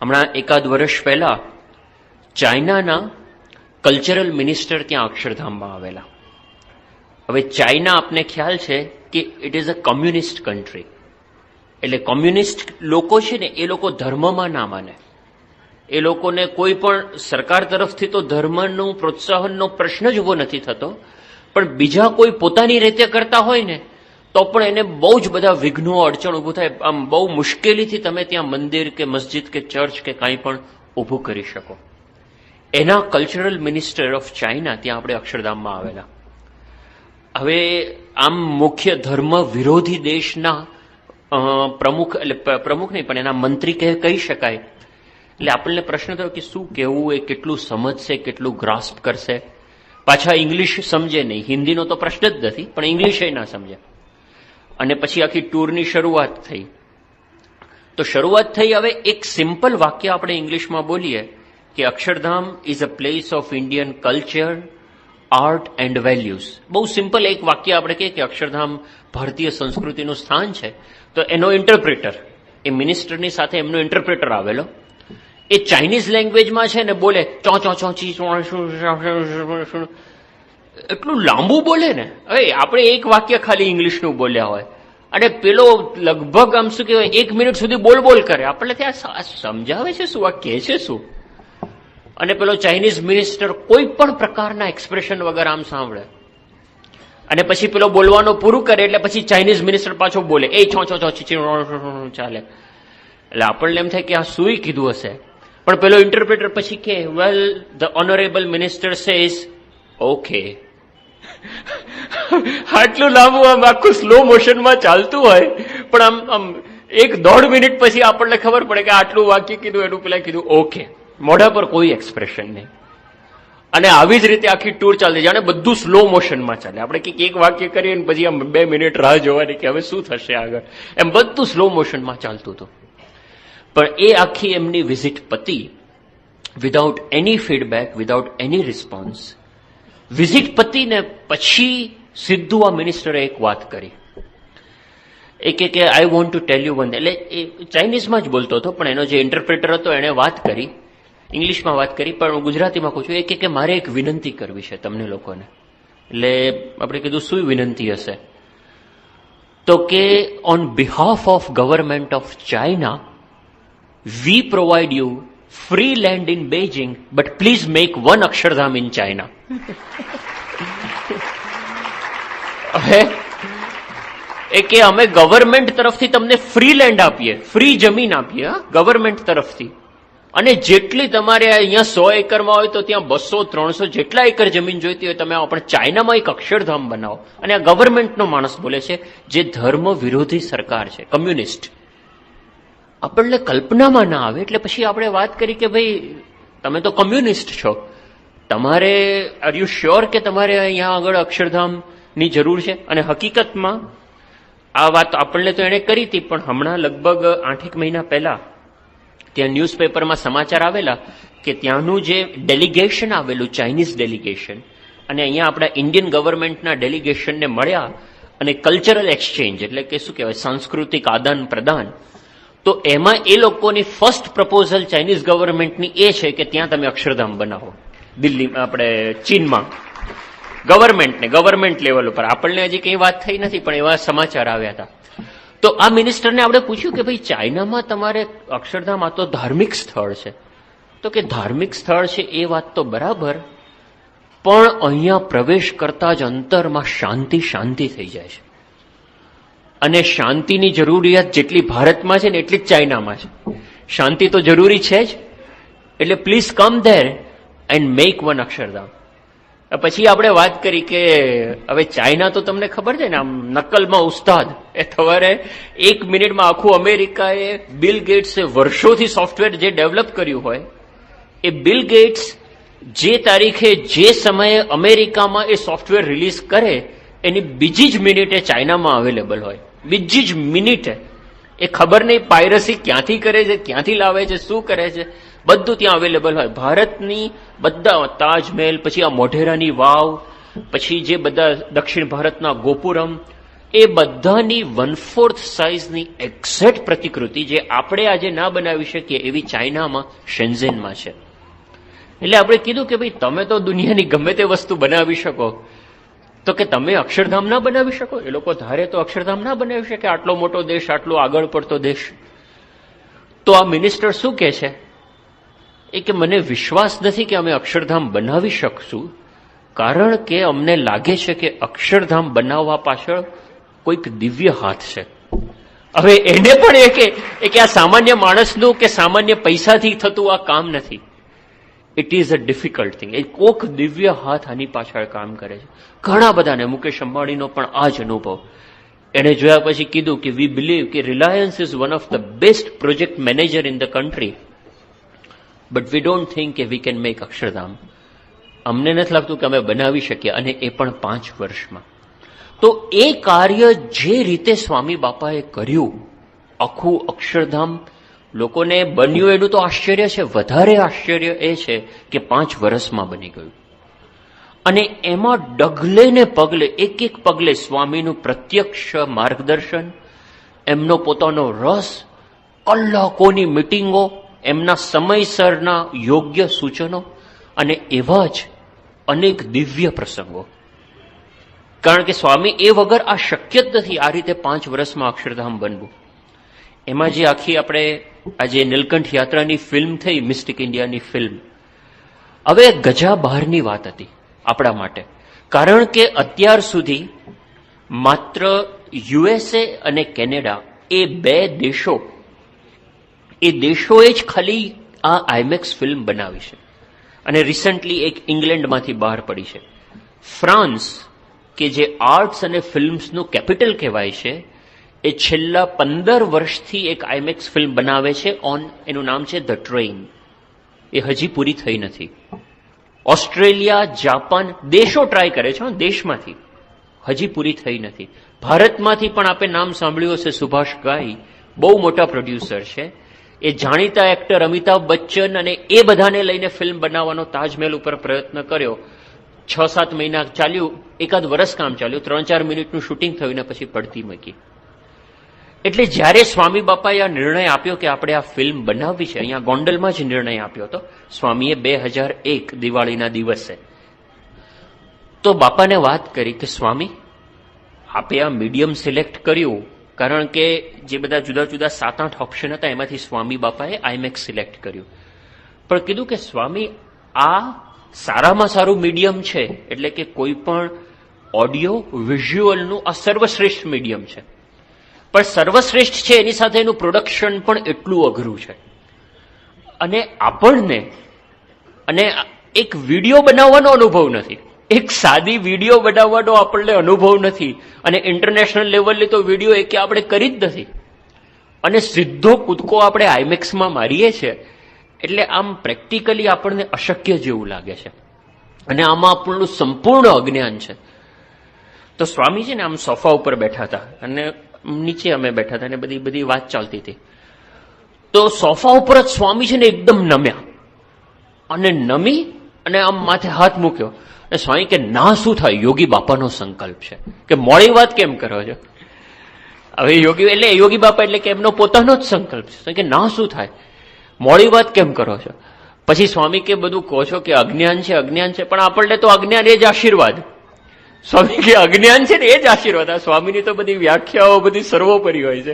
હમણાં એકાદ વર્ષ પહેલા ચાઇનાના કલ્ચરલ મિનિસ્ટર ત્યાં અક્ષરધામમાં આવેલા. હવે ચાઇના આપને ખ્યાલ છે કે it is a communist country. એટલે કોમ્યુનિસ્ટ લોકો છે ને એ લોકો ધર્મમાં ના માને. એ લોકોને કોઈ પણ સરકાર તરફથી તો ધર્મનું પ્રોત્સાહનનો પ્રશ્ન જ ઉભો નથી થતો, પણ બીજા કોઈ પોતાની રીતે કરતા હોય ને તો પણ એને બહુ જ બધા વિઘ્નો અડચણ ઊભું થાય. આમ બહુ મુશ્કેલીથી તમે ત્યાં મંદિર કે મસ્જિદ કે ચર્ચ કે કાંઈ પણ ઊભું કરી શકો. એના કલ્ચરલ મિનિસ્ટર ઓફ ચાઇના ત્યાં આપણે અક્ષરધામમાં આવેલા. હવે આમ મુખ્ય ધર્મ વિરોધી દેશના પ્રમુખ, એટલે પ્રમુખ નહીં પણ એના મંત્રી કહી શકાય. એટલે આપણને પ્રશ્ન થયો કે શું કહેવું, એ કેટલું સમજશે, કેટલું ગ્રાસ્પ કરશે. પાછા ઇંગ્લિશ સમજે નહીં, હિન્દીનો તો પ્રશ્ન જ નથી, પણ ઇંગ્લિશ ના સમજે. અને પછી આખી ટૂરની શરૂઆત થઈ. તો શરૂઆત થઈ, હવે એક સિમ્પલ વાક્ય આપણે ઇંગ્લિશમાં બોલીએ કે Akshardham is a place of Indian culture, art and values. બહુ સિમ્પલ એક વાક્ય આપણે કહીએ કે અક્ષરધામ ભારતીય સંસ્કૃતિનું સ્થાન છે. તો એનો ઇન્ટરપ્રેટર, એ મિનિસ્ટરની સાથે એમનો ઇન્ટરપ્રેટર આવેલો. એ ચાઇનીઝ લેંગ્વેજમાં છે ને બોલે ચોચી, એટલું લાંબુ બોલે ને. હવે આપણે એક વાક્ય ખાલી ઇંગ્લિશનું બોલ્યા હોય અને પેલો લગભગ આમ શું કહેવાય 1 મિનિટ સુધી બોલ કરે. આપણને ત્યાં સમજાવે છે શું, આ કહે છે શું? અને પેલો ચાઇનીઝ મિનિસ્ટર કોઈ પણ પ્રકારના એક્સપ્રેશન વગર આમ સાંભળે અને પછી પેલો બોલવાનું પૂરું કરે એટલે પછી ચાઇનીઝ મિનિસ્ટર પાછો બોલે એ ચાલે. એટલે આપણને એમ થાય કે આ શું કીધું હશે. પણ પેલો ઇન્ટરપ્રેટર પછી કે well the honourable minister says okay. આટલું લાંબુ આમ આખું સ્લો મોશનમાં ચાલતું હોય પણ આમ 1-1.5 મિનિટ પછી આપણને ખબર પડે કે આટલું વાક્ય કીધું, એનું પેલા કીધું ઓકે. મોઢા પર કોઈ એક્સપ્રેશન નહીં. અને આવી જ રીતે આખી ટૂર ચાલતી, જાણે બધું સ્લો મોશનમાં ચાલે. આપણે કંઈક એક વાક્ય કરીએ ને પછી આમ 2 મિનિટ રાહ જોવાની કે હવે શું થશે આગળ, એમ બધું સ્લો મોશનમાં ચાલતું હતું. પણ એ આખી એમની વિઝિટ પતી without any feedback, without any response. Visit પતીને પછી સીધું આ મિનિસ્ટરે એક વાત કરી. એ કે I want to tell you one. એટલે એ ચાઇનીઝમાં જ બોલતો હતો પણ એનો જે ઇન્ટરપ્રેટર હતો એણે વાત કરી, ઇંગ્લિશમાં વાત કરી, પણ હું ગુજરાતીમાં કહું છું. એ કે મારે એક વિનંતી કરવી છે તમને લોકોને. એટલે આપણે કીધું શું વિનંતી હશે? તો કે on behalf of government of China we provide you free land in Beijing but please make one Akshardham in China. હવે એ કે અમે ગવર્મેન્ટ તરફથી તમને ફ્રી લેન્ડ આપીએ, ફ્રી જમીન આપીએ ગવર્મેન્ટ તરફથી. અને જેટલી તમારે અહીંયા 100 એકરમાં હોય તો ત્યાં 200-300 જેટલા એકર જમીન જોઈતી હોય તમે પણ ચાઇનામાં એક અક્ષરધામ બનાવો. અને આ ગવર્મેન્ટનો માણસ બોલે છે, જે ધર્મ વિરોધી સરકાર છે, કમ્યુનિસ્ટ. આપણને કલ્પનામાં ના આવે. એટલે પછી આપણે વાત કરી કે ભાઈ તમે તો કમ્યુનિસ્ટ છો, તમારે આર યુ શ્યોર કે તમારે અહીંયા આગળ અક્ષરધામની જરૂર છે? અને હકીકતમાં આ વાત આપણને તો એણે કરી હતી, પણ હમણાં લગભગ 8-1 મહિના પહેલા ત્યાં ન્યૂઝપેપરમાં સમાચાર આવેલા કે ત્યાંનું જે ડેલિગેશન આવેલું, ચાઇનીઝ ડેલિગેશન, અને અહીંયા આપણા ઇન્ડિયન ગવર્મેન્ટના ડેલિગેશનને મળ્યા અને કલ્ચરલ એક્સચેન્જ, એટલે કે શું કહેવાય, સાંસ્કૃતિક આદાન પ્રદાન. તો એમાં એ લોકોની ફર્સ્ટ પ્રપોઝલ ચાઇનીઝ ગવર્મેન્ટની એ છે કે ત્યાં તમે અક્ષરધામ બનાવો, દિલ્હી, આપણે ચીનમાં. ગવર્મેન્ટ લેવલ ઉપર. આપણને હજી કંઈ વાત થઈ નથી પણ એવા સમાચાર આવ્યા હતા. તો આ મિનિસ્ટરને આપણે પૂછ્યું કે ભાઈ ચાઇનામાં તમારે અક્ષરધામ, આ તો ધાર્મિક સ્થળ છે. તો કે ધાર્મિક સ્થળ છે એ વાત તો બરાબર, પણ અહીંયા પ્રવેશ કરતા જ અંતરમાં શાંતિ થઈ જાય છે. અને શાંતિની જરૂરિયાત જેટલી ભારતમાં છે ને એટલી જ ચાઇનામાં છે. શાંતિ તો જરૂરી છે જ. એટલે please come there and make one Akshardham. પછી આપણે વાત કરી કે હવે ચાઇના તો તમને ખબર છે ને આમ નકલમાં ઉસ્તાદ. એ તમારે 1 મિનિટમાં આખું અમેરિકાએ, બિલ ગેટ્સે વર્ષોથી સોફ્ટવેર જે ડેવલપ કર્યું હોય, એ બિલ ગેટ્સ જે તારીખે જે સમયે અમેરિકામાં એ સોફ્ટવેર રિલીઝ કરે એની બીજી જ મિનિટે ચાઇનામાં અવેલેબલ હોય. બીજી જ મિનિટે. એ ખબર નહીં પાયરસી ક્યાંથી કરે છે, ક્યાંથી લાવે છે, શું કરે છે, બધું ત્યાં અવેલેબલ હોય. ભારતની બધા તાજમહેલ, પછી આ મોઢેરાની વાવ, પછી જે બધા દક્ષિણ ભારતના ગોપુરમ, એ બધાની 1/4 સાઇઝની એક્ઝેક્ટ પ્રતિકૃતિ જે આપણે આજે ના બનાવી શકીએ એવી ચાઇનામાં શેન્ઝેનમાં છે. એટલે આપણે કીધું કે ભાઈ તમે તો દુનિયાની ગમે તે વસ્તુ બનાવી શકો, તો કે તમે અક્ષરધામ ના બનાવી શકો? એ લોકો ધારે તો અક્ષરધામ ના બનાવી શકે, આટલો મોટો દેશ, આટલો આગળ પડતો દેશ. તો આ મિનિસ્ટર શું કહે છે એ કે મને વિશ્વાસ નથી કે અમે અક્ષરધામ બનાવી શકશું, કારણ કે અમને લાગે છે કે અક્ષરધામ બનાવવા પાછળ કોઈક દિવ્ય હાથ છે. હવે એને પણ એ કે આ સામાન્ય માણસનું કે સામાન્ય પૈસાથી થતું આ કામ નથી. It is a difficult thing. એ કોક દિવ્ય હાથ આની પાછળ કામ કરે છે. ઘણા બધાને, મુકેશ અંબાણીનો પણ આ જ અનુભવ. એને જોયા પછી કીધું કે વી બિલીવ કે Reliance is one of the best project manager in the country, but we don't think કે વી કેન મેક અક્ષરધામ. અમને નથી લાગતું કે અમે બનાવી શકીએ, અને એ પણ 5 વર્ષમાં. તો એ કાર્ય જે રીતે સ્વામી બાપાએ કર્યું, આખું અક્ષરધામ લોકોને બન્યું, એનું તો આશ્ચર્ય છે. વધારે આશ્ચર્ય એ છે કે 5 વર્ષમાં બની ગયું. અને એમાં ડગલે ને પગલે, એક એક પગલે સ્વામીનું પ્રત્યક્ષ માર્ગદર્શન, એમનો પોતાનો રસ, કલાકોની મિટિંગો, એમના સમયસરના યોગ્ય સૂચનો, અને એવા જ અનેક દિવ્ય પ્રસંગો. કારણ કે સ્વામી એ વગર આ શક્ય જ નથી, આ રીતે 5 વર્ષમાં અક્ષરધામ બનવું. એમાં જે આખી આપણે આજે નીલકંઠ યાત્રાની ફિલ્મ થઈ, મિસ્ટિક ઇન્ડિયાની ફિલ્મ, હવે ગજા બહારની વાત હતી આપણા માટે. કારણ કે અત્યાર સુધી માત્ર યુએસએ અને કેનેડા, એ 2 દેશો, એ દેશોએ જ ખાલી આ આઈમેક્સ ફિલ્મ બનાવી છે. અને રિસન્ટલી એક ઇંગ્લેન્ડમાંથી બહાર પડી છે. ફ્રાન્સ, કે જે આર્ટ્સ અને ફિલ્મ્સનું કેપિટલ કહેવાય છે, એ છેલ્લા 15 વર્ષથી એક આઈમેક્સ ફિલ્મ બનાવે છે એનું નામ છે ધ ટ્રેઇન. એ હજી પૂરી થઈ નથી. ઓસ્ટ્રેલિયા, જાપાન દેશો ટ્રાય કરે છે, દેશમાંથી, હજી પૂરી થઈ નથી. ભારતમાંથી પણ આપણે નામ સાંભળ્યું હશે, સુભાષ ગાઈ બહુ મોટા પ્રોડ્યુસર છે. એ જાણીતા એક્ટર અમિતાભ બચ્ચન અને એ બધાને લઈને ફિલ્મ બનાવવાનો તાજમહેલ ઉપર પ્રયત્ન કર્યો. 6-7 મહિના ચાલ્યું, એકાદ વર્ષ કામ ચાલ્યું, 3-4 મિનિટનું શૂટિંગ થયું ને પછી પડતી મૂકી. એટલે જ્યારે સ્વામી બાપાએ આ નિર્ણય આપ્યો કે આપણે આ ફિલ્મ બનાવવી છે, અહીંયા ગોંડલમાં જ નિર્ણય આપ્યો હતો સ્વામીએ 2001 દિવાળીના દિવસે, તો બાપાને વાત કરી કે સ્વામી, આપે આ મીડિયમ સિલેક્ટ કર્યું, કારણ કે જે બધા જુદા જુદા 7-8 ઓપ્શન હતા એમાંથી સ્વામી બાપાએ આઈમેક્સ સિલેક્ટ કર્યું. પણ કીધું કે સ્વામી, આ સારામાં સારું મીડિયમ છે, એટલે કે કોઈ પણ ઓડિયો વિઝ્યુઅલનું આ સર્વશ્રેષ્ઠ મીડિયમ છે. પણ સર્વશ્રેષ્ઠ છે એની સાથે એનું પ્રોડક્શન પણ એટલું અઘરું છે. અને આપણને અને એક વિડીયો બનાવવાનો અનુભવ નથી, એક સાદી વિડીયો બનાવવાનો આપણને અનુભવ નથી, અને ઇન્ટરનેશનલ લેવલે તો વિડીયો એ કે આપણે કરી જ નથી, અને સીધો કૂદકો આપણે આઈમેક્સમાં મારીએ છીએ. એટલે આમ પ્રેક્ટિકલી આપણને અશક્ય જેવું લાગે છે, અને આમાં આપણું સંપૂર્ણ અજ્ઞાન છે. તો સ્વામી છે ને આમ સોફા ઉપર બેઠા હતા, અને નીચે અમે બેઠા હતા, અને બધી વાત ચાલતી હતી. તો સોફા ઉપર જ સ્વામી છે ને એકદમ નમ્યા, અને નમી અને આમ માથે હાથ મૂક્યો. અને સ્વામી કે ના શું થાય, યોગી બાપાનો સંકલ્પ છે, કે મોડી વાત કેમ કરો છો? હવે યોગી બાપા એટલે કે એમનો પોતાનો જ સંકલ્પ છે, કે ના શું થાય, મોડી વાત કેમ કરો છો? પછી સ્વામી કે બધું કહો છો કે અજ્ઞાન છે, અજ્ઞાન છે, પણ આપણને તો અજ્ઞાન એ જ આશીર્વાદ. સ્વામી કે અજ્ઞાન છે ને એ જ આશીર્વાદ. આ સ્વામીની તો બધી વ્યાખ્યાઓ બધી સર્વોપરી હોય છે,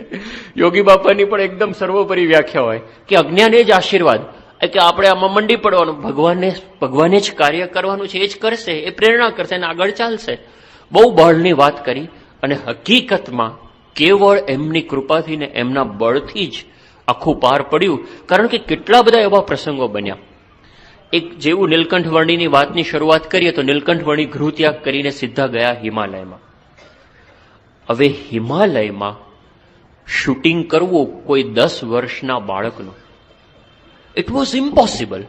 યોગી બાપાની પણ એકદમ સર્વોપરી વ્યાખ્યા હોય કે અજ્ઞાન એ જ આશીર્વાદ, કે આપણે આમાં મંડી પડવાનું, ભગવાને જ કાર્ય કરવાનું છે, એ જ કરશે, એ પ્રેરણા કરશે અને આગળ ચાલશે. બહુ બળની વાત કરી, અને હકીકતમાં કેવળ એમની કૃપાથી ને એમના બળથી જ આખું પાર પડ્યું. કારણ કે કેટલા બધા એવા પ્રસંગો બન્યા. એક જેવું નીલકંઠ વર્ણીની વાતની શરૂઆત કરીએ તો નીલકંઠ વર્ણી ગૃહત્યાગ કરીને સીધા ગયા હિમાલયમાં. હવે હિમાલયમાં શૂટિંગ કરવું કોઈ 10 વર્ષના બાળકનું, it was impossible.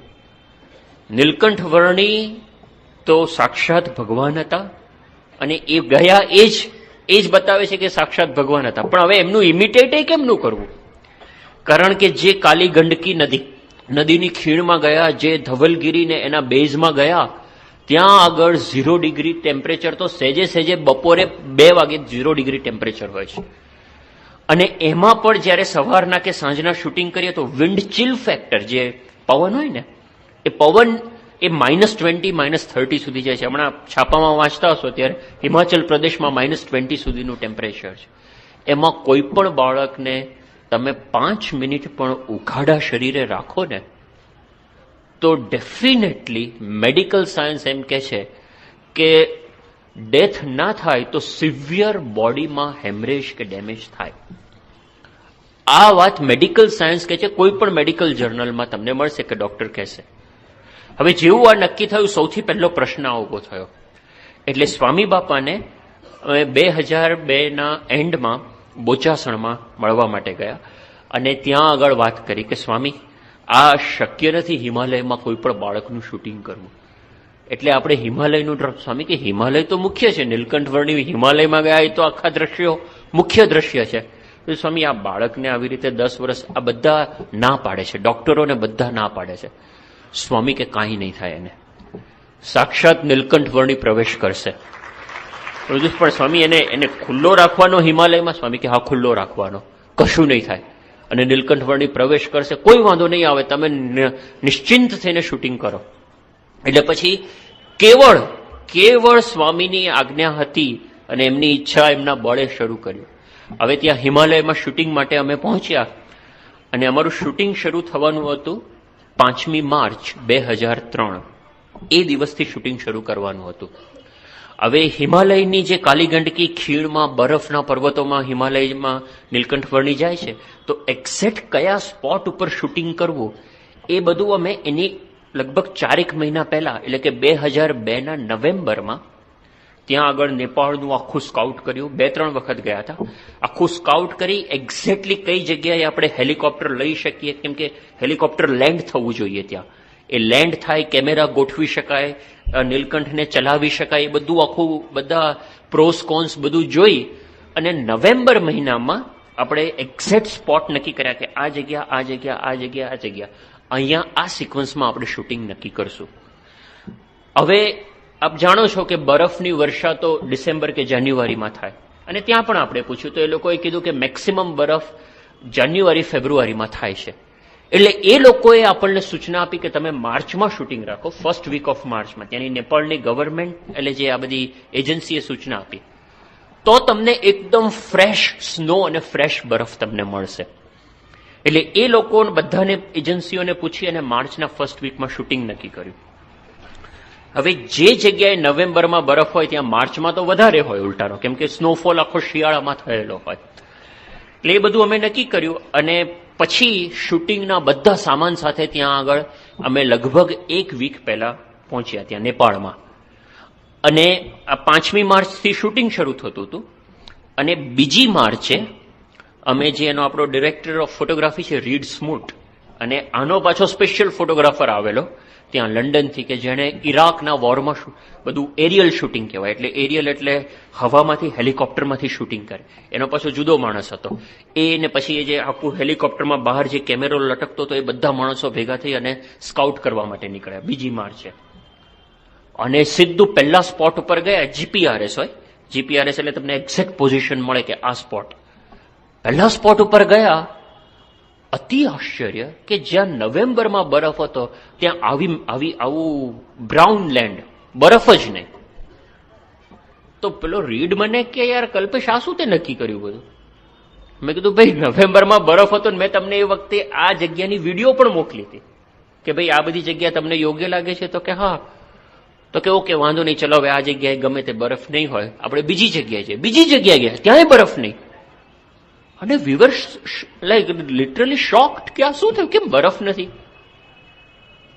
Nilkanth Varni તો સાક્ષાત ભગવાન હતા, અને એ ગયા એ જ બતાવે છે કે સાક્ષાત ભગવાન હતા. પણ હવે એમનું ઇમિટેટ કેમનું કરવું? કારણ કે જે કાલી ગંડકી નદીની ખીણમાં ગયા, જે ધવલગીરીને એના બેઝમાં ગયા, ત્યાં આગળ 0 ડિગ્રી ટેમ્પરેચર તો સહેજે બપોરે 2 વાગે 0 ડિગ્રી ટેમ્પરેચર હોય છે. અને એમાં પણ જ્યારે સવારના કે સાંજના શૂટિંગ કરીએ તો વિન્ડ ચિલ ફેક્ટર, જે પવન હોય ને, એ પવન એ -20 -30 સુધી જાય છે. હમણાં છાપામાં વાંચતા હશો ત્યારે હિમાચલ પ્રદેશમાં -20 સુધીનું ટેમ્પરેચર છે. એમાં કોઈ પણ બાળકને તમે 5 મિનિટ પણ ઉઘાડા શરીરે રાખો ને તો ડેફિનેટલી મેડિકલ સાયન્સ એમ કહે છે કે ડેથ ના થાય તો સિવિયર બોડીમાં હેમરેજ કે ડેમેજ થાય. આ વાત મેડિકલ સાયન્સ કહે છે. કોઈ પણ મેડિકલ જર્નલમાં તમને મળશે કે ડોક્ટર કહેશે. હવે જેવું આ નક્કી થયું, સૌથી પહેલો પ્રશ્ન ઉભો થયો. એટલે સ્વામી બાપાને 2002ના એન્ડમાં બોચાસણમાં મળવા માટે ગયા અને ત્યાં આગળ વાત કરી કે સ્વામી, આ શક્ય નથી હિમાલયમાં કોઈ પણ બાળકનું શૂટિંગ કરવું. એટલે આપણે હિમાલયનું સ્વામી કે હિમાલય તો મુખ્ય છે, નીલકંઠ વર્ણિ હિમાલયમાં ગયા એ તો આખા દ્રશ્યો મુખ્ય દ્રશ્ય છે. સ્વામી, આ બાળકને આવી રીતે 10 વર્ષ આ બધા ના પાડે છે, ડોક્ટરોને બધા ના પાડે છે. સ્વામી કે કાંઈ નહીં થાય, એને સાક્ષાત નીલકંઠ વર્ણિ પ્રવેશ કરશે. પણ સ્વામી એને ખુલ્લો રાખવાનો હિમાલયમાં? સ્વામી કે હા, ખુલ્લો રાખવાનો, કશું નહીં થાય. અને નીલકંઠ વર્ણિ પ્રવેશ કરશે, કોઈ વાંધો નહીં આવે, તમે નિશ્ચિંત થઈને શૂટિંગ કરો. એટલે પછી કેવળ સ્વામીની આજ્ઞા હતી અને એમની ઈચ્છા એમના બળે શરૂ કર્યું. હવે ત્યાં હિમાલયમાં શૂટિંગ માટે અમે પહોંચ્યા અને અમારું શૂટિંગ શરૂ થવાનું હતું 5મી માર્ચ 2003. એ દિવસથી શૂટિંગ શરૂ કરવાનું હતું. હવે હિમાલયની જે કાલી ગંડકી ખીણમાં, બરફના પર્વતોમાં હિમાલયમાં નીલકંઠ વર્ણિ જાય છે, તો એક્ઝેક્ટ કયા સ્પોટ ઉપર શૂટિંગ કરવું એ બધું અમે એની લગભગ 4 મહિના પહેલા, એટલે કે 2002ના નવેમ્બરમાં ત્યાં આગળ નેપાળનું આખું સ્કાઉટ કર્યું. 2-3 વખત ગયા હતા. આખું સ્કાઉટ કરી એક્ઝેક્ટલી કઈ જગ્યાએ આપણે હેલિકોપ્ટર લઈ શકીએ, કેમ કે હેલિકોપ્ટર લેન્ડ થવું જોઈએ ત્યાં. એ લેન્ડ થાય, કેમેરા ગોઠવી શકાય, નીલકંઠને ચલાવી શકાય, એ બધું આખું બધા પ્રોસ કોન્સ બધું જોઈ અને નવેમ્બર મહિનામાં આપણે એક્ઝેક્ટ સ્પોટ નક્કી કર્યા કે આ જગ્યા, આ જગ્યા, આ જગ્યા, આ જગ્યા, અહીંયા આ સિક્વન્સમાં આપણે શૂટિંગ નક્કી કરશું. હવે આપ જાણો છો કે બરફની વર્ષા તો ડિસેમ્બર કે જાન્યુઆરીમાં થાય અને ત્યાં પણ આપણે પૂછ્યું તો એ લોકોએ કીધું કે મેક્સિમમ બરફ જાન્યુઆરી-ફેબ્રુઆરીમાં થાય છે. એટલે એ લોકોએ આપણને સૂચના આપી કે તમે માર્ચમાં શૂટિંગ રાખો, ફર્સ્ટ વીક ઓફ માર્ચમાં. ત્યાંની નેપાળની ગવર્મેન્ટ એટલે જે આ બધી એજન્સીએ સૂચના આપી, તો તમને એકદમ ફ્રેશ સ્નો અને ફ્રેશ બરફ તમને મળશે. એટલે એ લોકો બધાને એજન્સીઓને પૂછી અને માર્ચના ફર્સ્ટ વીકમાં શૂટિંગ નક્કી કર્યું. હવે જે જગ્યાએ નવેમ્બરમાં બરફ હોય ત્યાં માર્ચમાં તો વધારે હોય ઉલટાનો, કેમ કે સ્નોફોલ આખો શિયાળામાં થયેલો હોય. એટલે એ બધું અમે નક્કી કર્યું અને પછી શૂટિંગના બધા સામાન સાથે ત્યાં આગળ અમે લગભગ 1 વીક પહેલા પહોંચ્યા ત્યાં નેપાળમાં. અને આ 5મી માર્ચથી શૂટિંગ શરૂ થતું હતું અને 2જી માર્ચે અમે જે એનો આપણો ડિરેક્ટર ઓફ ફોટોગ્રાફી છે રીડ સ્મૂટ, અને આનો પાછો સ્પેશિયલ ફોટોગ્રાફર આવેલો ત્યાં લંડનથી કે જેણે ઇરાકના વોરમાં બધું એરિયલ શૂટિંગ કહેવાય, એટલે એરિયલ એટલે હવામાંથી હેલિકોપ્ટરમાંથી શૂટિંગ કરે, એનો પાછો જુદો માણસ હતો. એને પછી જે આખું હેલિકોપ્ટરમાં બહાર જે કેમેરો લટકતો હતો એ બધા માણસો ભેગા થઈ અને સ્કાઉટ કરવા માટે નીકળ્યા 2જી માર્ચે. અને સીધું પહેલા સ્પોટ ઉપર ગયા. જીપીઆરએસ હોય, જીપીઆરએસ એટલે તમને એક્ઝેક્ટ પોઝિશન મળે કે આ સ્પોટ. પહેલા સ્પોટ ઉપર ગયા, અતિ આશ્ચર્ય કે જ્યાં નવેમ્બરમાં બરફ હતો ત્યાં આવું બ્રાઉન લેન્ડ, બરફ જ નહીં. તો પેલો રીડ મને કે યાર કલ્પેશ, આ શું તે નક્કી કર્યું બધું? મેં કીધું ભાઈ નવેમ્બરમાં બરફ હતો ને મેં તમને એ વખતે આ જગ્યાની વિડીયો પણ મોકલી હતી કે ભાઈ આ બધી જગ્યા તમને યોગ્ય લાગે છે? તો કે હા. તો કે ઓકે, વાંધો નહીં, ચલો હવે આ જગ્યાએ ગમે તે બરફ નહીં હોય, આપણે બીજી જગ્યાએ જઈએ. બીજી જગ્યાએ ગયા, ત્યાંય બરફ નહીં. અને વી વર લાઈક લિટરલી શોક્ડ કે આ શું થયું, કેમ બરફ નથી?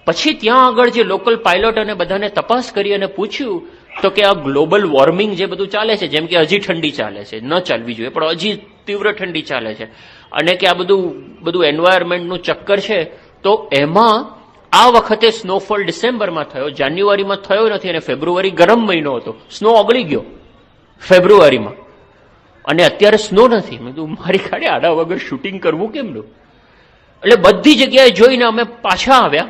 પછી ત્યાં આગળ જે લોકલ પાયલોટ અને બધાને તપાસ કરી અને પૂછ્યું તો કે આ ગ્લોબલ વોર્મિંગ જે બધું ચાલે છે, જેમ કે હજી ઠંડી ચાલે છે, ન ચાલવી જોઈએ પણ હજી તીવ્ર ઠંડી ચાલે છે, અને કે આ બધું એન્વાયરમેન્ટનું ચક્કર છે, તો એમાં આ વખતે સ્નોફોલ ડિસેમ્બરમાં થયો, જાન્યુઆરીમાં થયો નથી, અને ફેબ્રુઆરી ગરમ મહિનો હતો, સ્નો ઓગળી ગયો ફેબ્રુઆરીમાં, અને અત્યારે સ્નો નથી. મેં કીધું મારી ખાડે આડા વગર શૂટિંગ કરવું કેમનું? એટલે બધી જગ્યાએ જોઈને અમે પાછા આવ્યા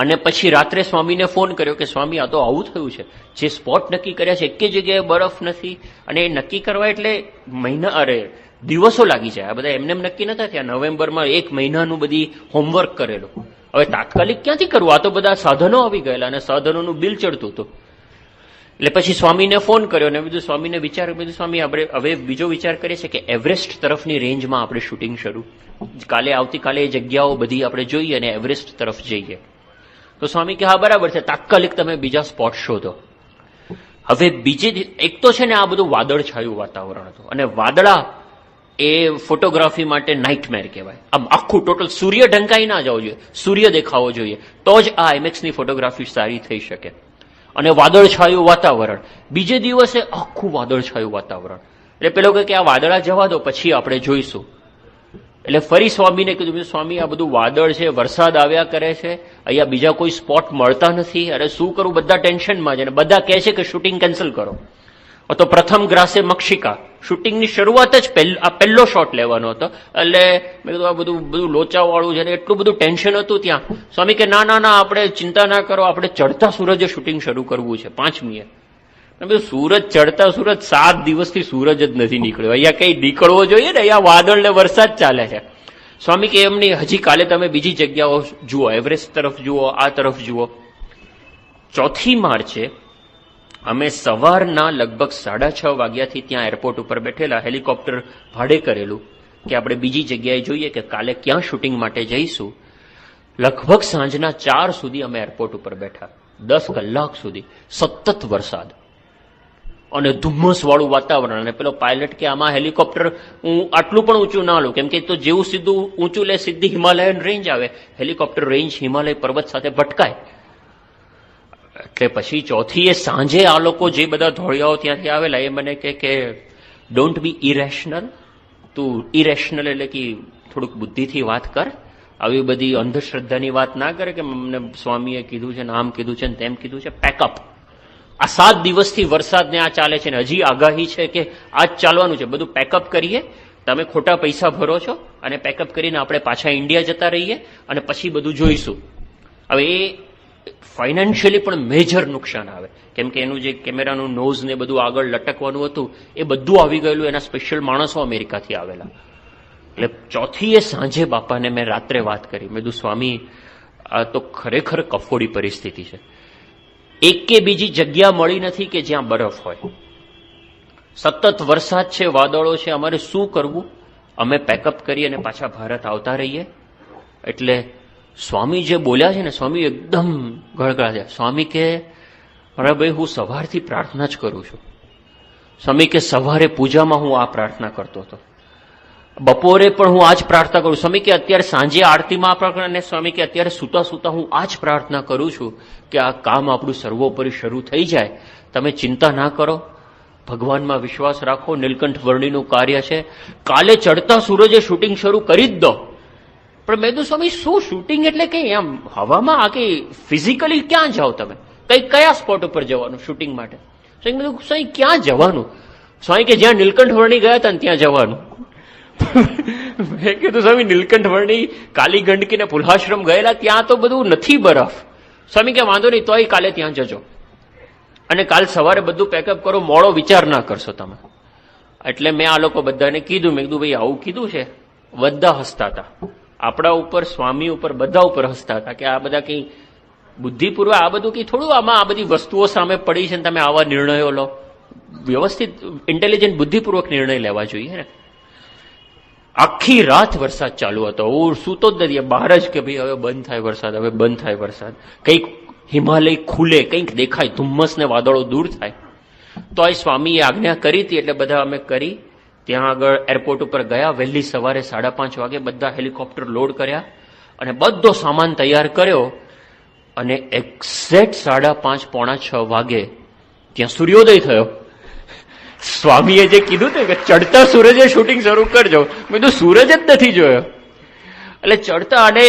અને પછી રાત્રે સ્વામીને ફોન કર્યો કે સ્વામી, આ તો આવું થયું છે, જે સ્પોટ નક્કી કર્યા છે એક જગ્યાએ બરફ નથી, અને એ નક્કી કરવા એટલે દિવસો લાગી જાય. આ બધા એમને નક્કી નતા થયા. નવેમ્બરમાં 1 મહિનાનું બધી હોમવર્ક કરેલું. હવે તાત્કાલિક ક્યાંથી કરવું? આ તો બધા સાધનો આવી ગયેલા અને સાધનોનું બિલ ચડતું હતું. એટલે પછી સ્વામીને ફોન કર્યો ને બીજું સ્વામીને વિચાર, બીજું સ્વામી આપણે હવે બીજો વિચાર કરીએ છીએ કે એવરેસ્ટ તરફની રેન્જમાં આપણે શૂટિંગ શરૂ, આવતીકાલે એ જગ્યાઓ બધી આપણે જોઈએ અને એવરેસ્ટ તરફ જઈએ. તો સ્વામી કે હા બરાબર છે, તાત્કાલિક તમે બીજા સ્પોટ શોધો. હવે એક તો છે ને આ બધું વાદળછાયું વાતાવરણ હતું, અને વાદળા એ ફોટોગ્રાફી માટે નાઇટમેર કહેવાય. આમ આખું ટોટલ સૂર્ય ઢંકાઈ ના જવો જોઈએ, સૂર્ય દેખાવો જોઈએ, તો જ આ આઈમેક્સની ફોટોગ્રાફી સારી થઈ શકે. અને વાદળછાયું વાતાવરણ, બીજે દિવસે આખું વાદળછાયું વાતાવરણ. એટલે પેલો કે આ વાદળા જવા દો, પછી આપણે જોઈશું. એટલે ફરી સ્વામીને કીધું, સ્વામી આ બધું વાદળ છે, વરસાદ આવ્યા કરે છે, અહીંયા બીજા કોઈ સ્પોટ મળતા નથી, અરે શું કરું? બધા ટેન્શનમાં છે અને બધા કહે છે કે શૂટિંગ કેન્સલ કરો. તો પ્રથમ ગ્રાસે મક્ષિકા, શૂટિંગની શરૂઆત જ આ પહેલો શોટ લેવાનો હતો. એટલે મેં કીધું આ બધું લોચાવાળું છે ને એટલું બધું ટેન્શન હતું ત્યાં. સ્વામી કે ના ના ના, આપણે ચિંતા ના કરો, આપણે ચડતા સૂરજે શૂટિંગ શરૂ કરવું છે 5મીએ. સૂરજ ચડતા સૂરજ 7 દિવસથી સૂરજ જ નથી નીકળ્યો. અહીંયા કઈ નીકળવો જોઈએ ને, અહીંયા વાદળ ને વરસાદ ચાલે છે. સ્વામી કે એમ નહીં, હજી કાલે તમે બીજી જગ્યાઓ જુઓ, એવરેસ્ટ તરફ જુઓ, આ તરફ જુઓ. 4મી માર્ચે અમે સવારના લગભગ 6:30 વાગ્યાથી ત્યાં એરપોર્ટ ઉપર બેઠેલા, હેલિકોપ્ટર ભાડે કરેલું કે આપણે બીજી જગ્યાએ જોઈએ કે કાલે ક્યાં શૂટિંગ માટે જઈશું. લગભગ સાંજના 4 સુધી અમે એરપોર્ટ ઉપર બેઠા, 10 કલાક સુધી સતત વરસાદ અને ધુમ્મસ વાળું વાતાવરણ. અને પેલો પાયલટ કે આમાં હેલિકોપ્ટર હું આટલું પણ ઊંચું ના લઉં, કેમ કે તો જેવું સીધું ઊંચું લે સીધી હિમાલયન રેન્જ આવે, હેલિકોપ્ટર રેન્જ હિમાલય પર્વત સાથે ભટકાય. એટલે પછી 4મીએ સાંજે આ લોકો જે બધા ધોળિયાઓ ત્યાંથી આવેલા એ મને કે ડોન્ટ બી ઇરેશનલ, તું ઇરેશનલ એટલે કે થોડુંક બુદ્ધિથી વાત કર, આવી બધી અંધશ્રદ્ધાની વાત ના કરે કે અમને સ્વામીએ કીધું છે ને આમ કીધું છે ને તેમ કીધું છે. પેકઅપ, આ 7 દિવસથી વરસાદને આ ચાલે છે ને હજી આગાહી છે કે આ જ ચાલવાનું છે, બધું પેકઅપ કરીએ, તમે ખોટા પૈસા ભરો છો, અને પેકઅપ કરીને આપણે પાછા ઇન્ડિયા જતા રહીએ અને પછી બધું જોઈશું. હવે એ ફાઇનાન્શિયલી પણ મેજર નુકસાન આવે, કેમ કે એનું જે કેમેરાનું નોઝ ને બધું આગળ લટકવાનું હતું એ બધું આવી ગયેલું. એના સ્પેશિયલ માણસો અમેરિકાથી આવેલા. એટલે 4મીએ સાંજે બાપાને મેં રાત્રે વાત કરી, મેં કીધું સ્વામી આ તો ખરેખર કફોડી પરિસ્થિતિ છે, એક કે બીજી જગ્યા મળી નથી કે જ્યાં બરફ હોય, સતત વરસાદ છે, વાદળો છે, અમારે શું કરવું? અમે પેકઅપ કરી અને પાછા ભારત આવતા રહીએ. એટલે સ્વામી જે બોલ્યા છે ને, સ્વામી એકદમ ગળગળા. સ્વામી કે અરે ભાઈ, હું સવારથી પ્રાર્થના જ કરું છું. સ્વામી કે સવારે પૂજામાં હું આ પ્રાર્થના કરતો હતો, બપોરે પણ હું આ જ પ્રાર્થના કરું. સ્વામી કે અત્યારે સાંજે આરતીમાં આ પ્રાર્થના, અને સ્વામી કે અત્યારે સૂતા સૂતા હું આ જ પ્રાર્થના કરું છું કે આ કામ આપણું સર્વોપરી શરૂ થઈ જાય. તમે ચિંતા ના કરો, ભગવાનમાં વિશ્વાસ રાખો, નીલકંઠ વર્ણીનું કાર્ય છે, કાલે ચડતા સૂરજે શૂટિંગ શરૂ કરી જ દો. પણ મેં તો સ્વામી શું શૂટિંગ એટલે કઈ એમ હવામાં, આ કઈ ફિઝિકલી ક્યાં જાઓ તમે, કઈ કયા સ્પોટ ઉપર જવાનું શૂટિંગ માટે? સ્વામી ક્યાં જવાનું? સ્વામી કે જ્યાં નીલકંઠ વર્ણી ગયા હતા ને ત્યાં જવાનું. મેં કીધું સ્વામી નીલકંઠ વર્ણી કાલી ગંડકી ને પુલ્હાશ્રમ ગયેલા, ત્યાં તો બધું નથી બરફ. સ્વામી કે વાંધો નહીં, તોય કાલે ત્યાં જજો અને કાલ સવારે બધું પેકઅપ કરો, મોડો વિચાર ના કરશો તમે. એટલે મેં આ લોકો બધાને કીધું, મેં કીધું ભાઈ આવું કીધું છે. બધા હસતા હતા, આપણા ઉપર, સ્વામી ઉપર, બધા ઉપર હસતા હતા કે આ બધા કઈ બુદ્ધિપૂર્વક આ બધું કઈ થોડું, આમાં આ બધી વસ્તુઓ સામે પડી છે ને તમે આવા નિર્ણયો લો. વ્યવસ્થિત ઇન્ટેલિજન્ટ બુદ્ધિપૂર્વક નિર્ણય લેવા જોઈએ ને. આખી રાત વરસાદ ચાલુ હતો, હું સૂતો જ નથી, બહાર જ કે ભાઈ હવે બંધ થાય વરસાદ, હવે બંધ થાય વરસાદ, કંઈક હિમાલય ખુલે, કંઈક દેખાય, ધુમ્મસ ને વાદળો દૂર થાય. તો આ સ્વામીએ આજ્ઞા કરી હતી એટલે બધા અમે કરી. ત્યાં આગળ એરપોર્ટ ઉપર ગયા, વહેલી સવારે 5:30 વાગે બધા હેલિકોપ્ટર લોડ કર્યા અને બધો સામાન તૈયાર કર્યો. અને એક્ઝેક્ટ 5:30 પોણા 6 વાગે ત્યાં સૂર્યોદય થયો. સ્વામીએ જે કીધું હતું કે ચડતા સૂરજે શૂટિંગ શરૂ કરજો, મેં તો સૂરજ જ નથી જોયો. એટલે ચડતા, અને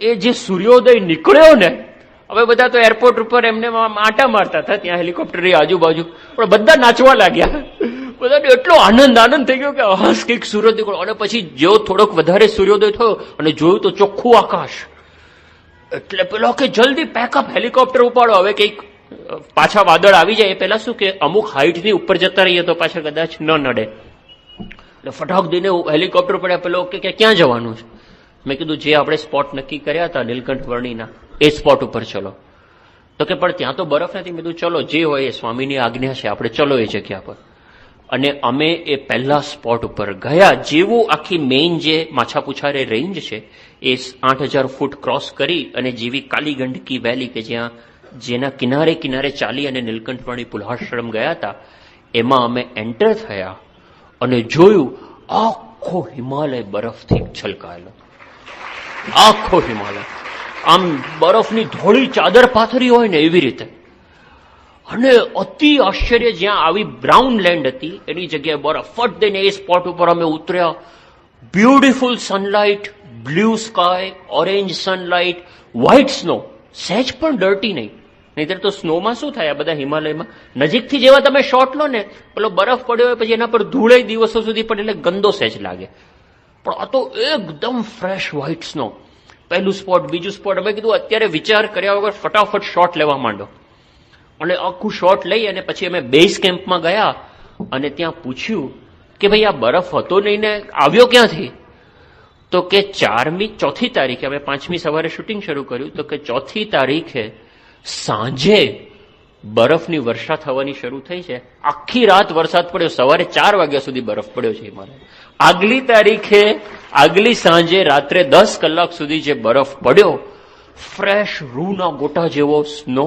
એ જે સૂર્યોદય નીકળ્યો ને, હવે બધા તો એરપોર્ટ ઉપર એમને આંટા મારતા હતા ત્યાં હેલિકોપ્ટરની આજુબાજુ, પણ બધા નાચવા લાગ્યા. બધાને એટલો આનંદ થઈ ગયો કે હસ કંઈક સૂરજ નીકળ્યો. અને પછી જેવો થોડોક વધારે સૂર્યોદય થયો અને જોયું તો ચોખ્ખું આકાશ, એટલે પેલો કે જલ્દી પેકઅપ, હેલિકોપ્ટર ઉપાડો, હવે કંઈક પાછા વાદળ આવી જાય. એ પેલા શું કે અમુક હાઈટની ઉપર જતા રહીએ તો પાછળ કદાચ ન નડે. એટલે ફટાક દઈને હેલિકોપ્ટર પડ્યા. પેલો કે ક્યાં જવાનું છે? મેં કીધું જે આપણે સ્પોટ નક્કી કર્યા હતા નીલકંઠ વર્ણીના એ સ્પોટ ઉપર ચલો. તો કે પણ ત્યાં તો બરફ નથી. મેં કીધું ચલો, જે હોય એ સ્વામીની આજ્ઞા છે, આપણે ચલો એ જગ્યા પર. અને અમે એ પહેલા સ્પોટ ઉપર ગયા. જેવું આખી મેઇન જે માછાપુછારે રેન્જ છે એ 8000 ફૂટ ક્રોસ કરી અને જેવી કાલી ગંડકી વેલી કે જેના કિનારે કિનારે ચાલી અને નીલકંઠવાણી પુલ્હાશ્રમ ગયા હતા, એમાં અમે એન્ટર થયા અને જોયું આખો હિમાલય બરફથી છલકાયેલો. આખો હિમાલય આમ બરફની ધોળી ચાદર પાથરી હોય ને એવી રીતે. અને અતિ આશ્ચર્ય, જ્યાં આવી બ્રાઉન લેન્ડ હતી એની જગ્યાએ બરફ. ફટ દઈને એ સ્પોટ ઉપર અમે ઉતર્યા. Beautiful sunlight, blue sky, orange sunlight, white snow, સહેજ પણ ડર્ટી નહીં. નહીતર તો સ્નોમાં શું થાય, આ બધા હિમાલયમાં નજીકથી જેવા તમે શોટ લો ને, પેલો બરફ પડ્યો હોય પછી એના પર ધૂળે દિવસો સુધી પડે એટલે ગંદો સહેજ લાગે. પણ આ તો એકદમ ફ્રેશ વ્હાઇટ સ્નો. પહેલું સ્પોટ, બીજું સ્પોટ. અમે કીધું અત્યારે વિચાર કર્યા વગર ફટાફટ શોટ લેવા માંડો. અને આખું શોટ લઈ અને પછી અમે બેઝ કેમ્પમાં ગયા અને ત્યાં પૂછ્યું કે ભાઈ આ બરફ હતો નહીં ને આવ્યો ક્યાંથી? તો કે 4મી તારીખે, અમે 5મી સવારે શૂટિંગ શરૂ કર્યું, તો કે 4મી તારીખે સાંજે બરફની વર્ષા થવાની શરૂ થઈ છે. આખી રાત વરસાદ પડ્યો, સવારે 4 વાગ્યા સુધી બરફ પડ્યો છે હિમાલય. આગલી તારીખે, આગલી સાંજે રાત્રે 10 કલાક સુધી જે બરફ પડ્યો, ફ્રેશ રૂના ગોટા જેવો સ્નો.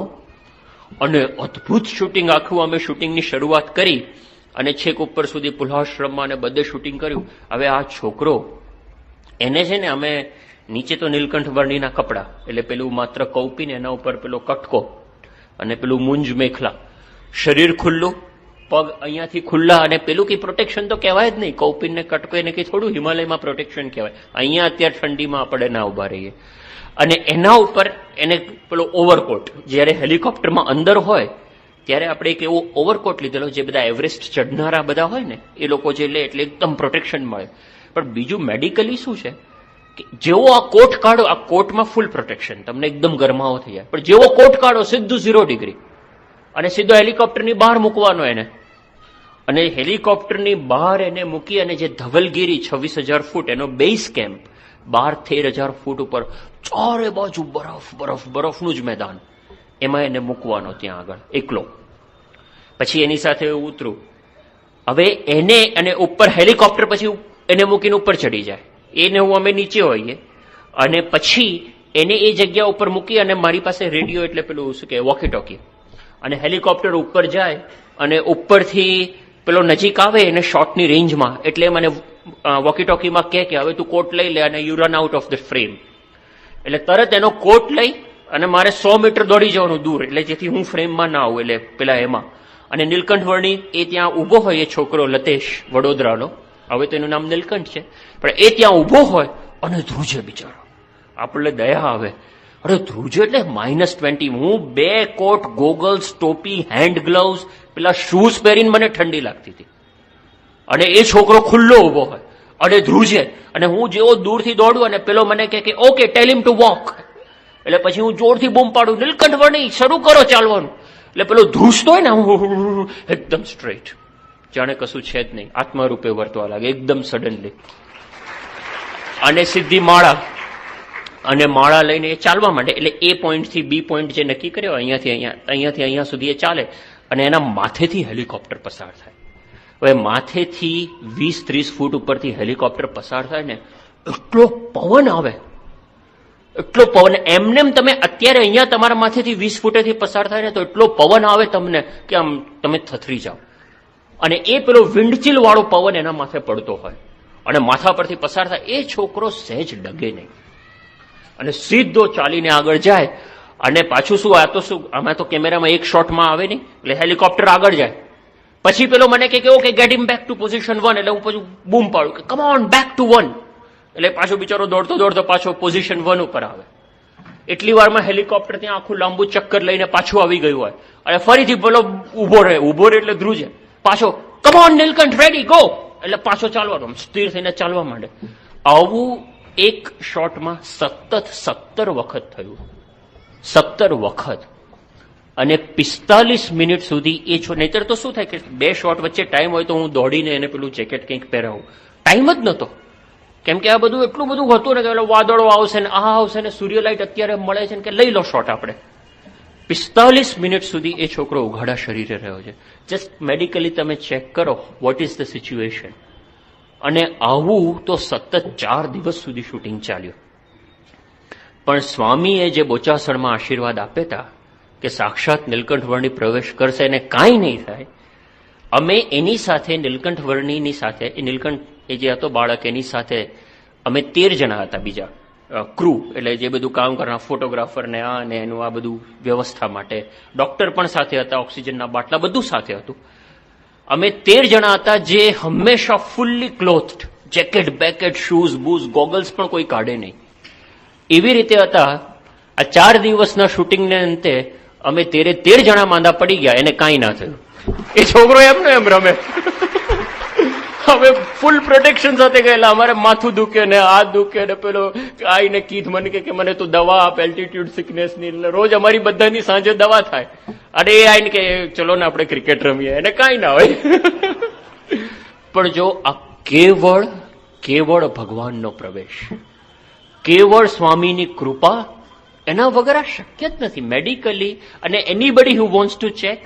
અને અદભુત શૂટિંગ. આખું અમે શૂટિંગની શરૂઆત કરી અને છેક ઉપર સુધી પુલ્હાશ્રમમાં અને બધે શૂટિંગ કર્યું. હવે આ છોકરો, એને છે ને અમે નીચે તો નીલકંઠ વર્ણીના કપડા, એટલે પેલું માત્ર કૌપીને એના ઉપર પેલો કટકો અને પેલું મુંજ મેખલા, શરીર ખુલ્લું, પગ અહીંયાથી ખુલ્લા, અને પેલું કઈ પ્રોટેક્શન તો કહેવાય જ નહીં. કૌપીન ને કટકો એને કઈ થોડું હિમાલયમાં પ્રોટેક્શન કહેવાય. અહીંયા અત્યારે ઠંડીમાં આપણે ના ઉભા રહીએ. અને એના ઉપર એને પેલો ઓવરકોટ, જ્યારે હેલિકોપ્ટરમાં અંદર હોય ત્યારે આપણે એક એવો ઓવરકોટ લીધેલો જે બધા એવરેસ્ટ ચઢનારા બધા હોય ને એ લોકો જે લે એટલે એકદમ પ્રોટેક્શન મળે. પણ બીજું મેડિકલી શું છે કે જેવો આ કોટ કાઢો, આ કોટમાં ફૂલ પ્રોટેક્શન, તમને એકદમ ગરમાવો થઈ જાય. પણ જેવો કોટ કાઢો સીધું 0 ડિગ્રી અને સીધો હેલિકોપ્ટરની બહાર મૂકવાનો એને. અને હેલિકોપ્ટરની બહાર એને મૂકી અને જે ધવલગીરી 26,000 ફૂટ એનો બેઝ કેમ્પ, 12-13,000 ફૂટ ઉપર, ચારે બાજુ બરફ બરફ બરફનું જ મેદાન, એમાં એને મૂકવાનો ત્યાં આગળ એકલો. પછી એની સાથે ઉતરું. હવે એને અને ઉપર હેલિકોપ્ટર પછી એને મૂકીને ઉપર ચડી જાય, એને હું અમે નીચે હોઈએ અને પછી એને એ જગ્યા ઉપર મૂકી અને મારી પાસે રેડિયો એટલે પેલું શું કે વોકી ટોકી, અને હેલિકોપ્ટર ઉપર જાય અને ઉપરથી પેલો નજીક આવે એને શોટની રેન્જમાં, એટલે મને વોકી ટોકીમાં કે હવે તું કોટ લઈ લે અને you run out of the frame. એટલે તરત એનો કોટ લઈ અને મારે 100 મીટર દોડી જવાનું દૂર, એટલે જેથી હું ફ્રેમમાં ના આવું, એટલે પેલા એમાં. અને નીલકંઠ વર્ણી એ ત્યાં ઊભો હોય, એ છોકરો લતેશ વડોદરાનો, હવે તો એનું નામ નીલકંઠ છે, પણ એ ત્યાં ઊભો હોય અને ધ્રુજે બિચારો. આપણે દયા આવે. અરે ધ્રુજે એટલે -20. હું 2 કોટ, ગોગલ્સ, ટોપી, હેન્ડ ગ્લવ્સ, પેલા શૂઝ પહેરીને મને ઠંડી લાગતી હતી. અને એ છોકરો ખુલ્લો ઊભો હોય અને ધ્રુજે, અને હું જેવો દૂરથી દોડું અને પેલો મને કે okay tell him to walk. એટલે પછી હું જોરથી બૂમ પાડું, નીલકંઠ વર્ણી શરૂ કરો ચાલવાનું. એટલે પેલો ધ્રુજતો હોય ને હું એકદમ સ્ટ્રેટ, જાણે કશું છે જ નહીં, આત્મારૂપે વર્તવા લાગે એકદમ સડનલી. અને સીધી માળા, અને માળા લઈને એ ચાલવા માંડે. એટલે એ પોઈન્ટથી બી પોઈન્ટ જે નક્કી કર્યો, અહીંયાથી અહીંયા સુધી એ ચાલે અને એના માથેથી હેલિકોપ્ટર પસાર થાય. હવે માથેથી 20-30 ફૂટ ઉપરથી હેલિકોપ્ટર પસાર થાય ને, એટલો પવન આવે, એટલો પવન. એમનેમ તમે અત્યારે અહીંયા તમારા માથેથી 20 ફૂટેથી પસાર થાય ને તો એટલો પવન આવે તમને કે આમ તમે થથરી જાઓ. અને એ પેલો વિન્ડચીલ વાળો પવન એના માથે પડતો હોય અને માથા પરથી પસાર થાય. એ છોકરો સહેજ ડગે નહીં અને સીધો ચાલીને આગળ જાય. અને પાછું શું, આ તો શું, આમાં તો કેમેરામાં એક શોટમાં આવે નહીં, એટલે હેલિકોપ્ટર આગળ જાય. પછી પેલો મને કે get him back to position 1. એટલે હું પછી બૂમ પાડું કે કમ ઓન બેક ટુ 1. એટલે પાછો બિચારો દોડતો દોડતો પાછો પોઝિશન 1 ઉપર આવે. એટલી વારમાં હેલિકોપ્ટર ત્યાં આખું લાંબુ ચક્કર લઈને પાછું આવી ગયું હોય અને ફરીથી પેલો ઉભો રહે એટલે ધ્રુજે પાછો, come on Neelkanth ready go. એટલે પાછો ચાલવાનો, સ્થિર થઈને ચાલવા માંડે. આવું એક શોટમાં સતત 17 વખત થયું, 17 વખત, અને 45 મિનિટ સુધી એ નહીતર તો શું થાય કે 2 શોટ વચ્ચે ટાઈમ હોય તો હું દોડીને એને પેલું જેકેટ કંઈક પહેરાવું, ટાઈમ જ નહોતો. કેમ કે આ બધું એટલું બધું હતું ને કે વાદળો આવશે ને આ આવશે ને સૂર્યલાઇટ અત્યારે મળે છે ને કે લઈ લો શોટ આપણે. 45 મિનિટ સુધી એ છોકરો ઉઘાડા શરીરે રહ્યો છે. જસ્ટ મેડિકલી તમે ચેક કરો વોટ ઇઝ ધ સિચ્યુએશન. અને આવું તો સતત 4 દિવસ સુધી શૂટિંગ ચાલ્યું. પણ સ્વામીએ જે બોચાસણમાં આશીર્વાદ આપ્યા હતા કે સાક્ષાત નીલકંઠ વર્ણી પ્રવેશ કરશે અને કાંઈ નહીં થાય, અમે એની સાથે નીલકંઠ વર્ણીની સાથે, એ નીલકંઠ એ જે હતો બાળક એની સાથે અમે 13 જણા હતા બીજા ક્રૂ, એટલે જે બધું કામ કરનાર ફોટોગ્રાફર ને આ ને એનું આ બધું વ્યવસ્થા માટે, ડોક્ટર પણ સાથે હતા, ઓક્સિજનના બાટલા બધું સાથે હતું. અમે 13 જણા હતા જે હંમેશા ફુલ્લી ક્લોથડ, જેકેટ બેકેટ શૂઝ બૂઝ ગોગલ્સ પણ કોઈ કાઢે નહીં, એવી રીતે હતા. આ 4 દિવસના શૂટિંગને અંતે અમે 13 જણા માંદા પડી ગયા, એને કાંઈ ના થયું. એ છોકરો એમને એમ રમે. અમે ફૂલ પ્રોટેક્શન સાથે ગયેલા, અમારે માથું દુખે ને હાથ દુખે ને પેલો આઈને કીધ મને કે મને તું દવા આપ એલ્ટિટ્યુડ સિકનેસની, એટલે રોજ અમારી બધાની સાંજે દવા થાય. અને એ આઈને કે ચલો ને આપણે ક્રિકેટ રમીએ, એને કાંઈ ના હોય. પણ જો આ કેવળ ભગવાનનો પ્રવેશ, કેવળ સ્વામીની કૃપા, એના વગર આ શક્ય જ નથી મેડિકલી. અને anybody who wants to check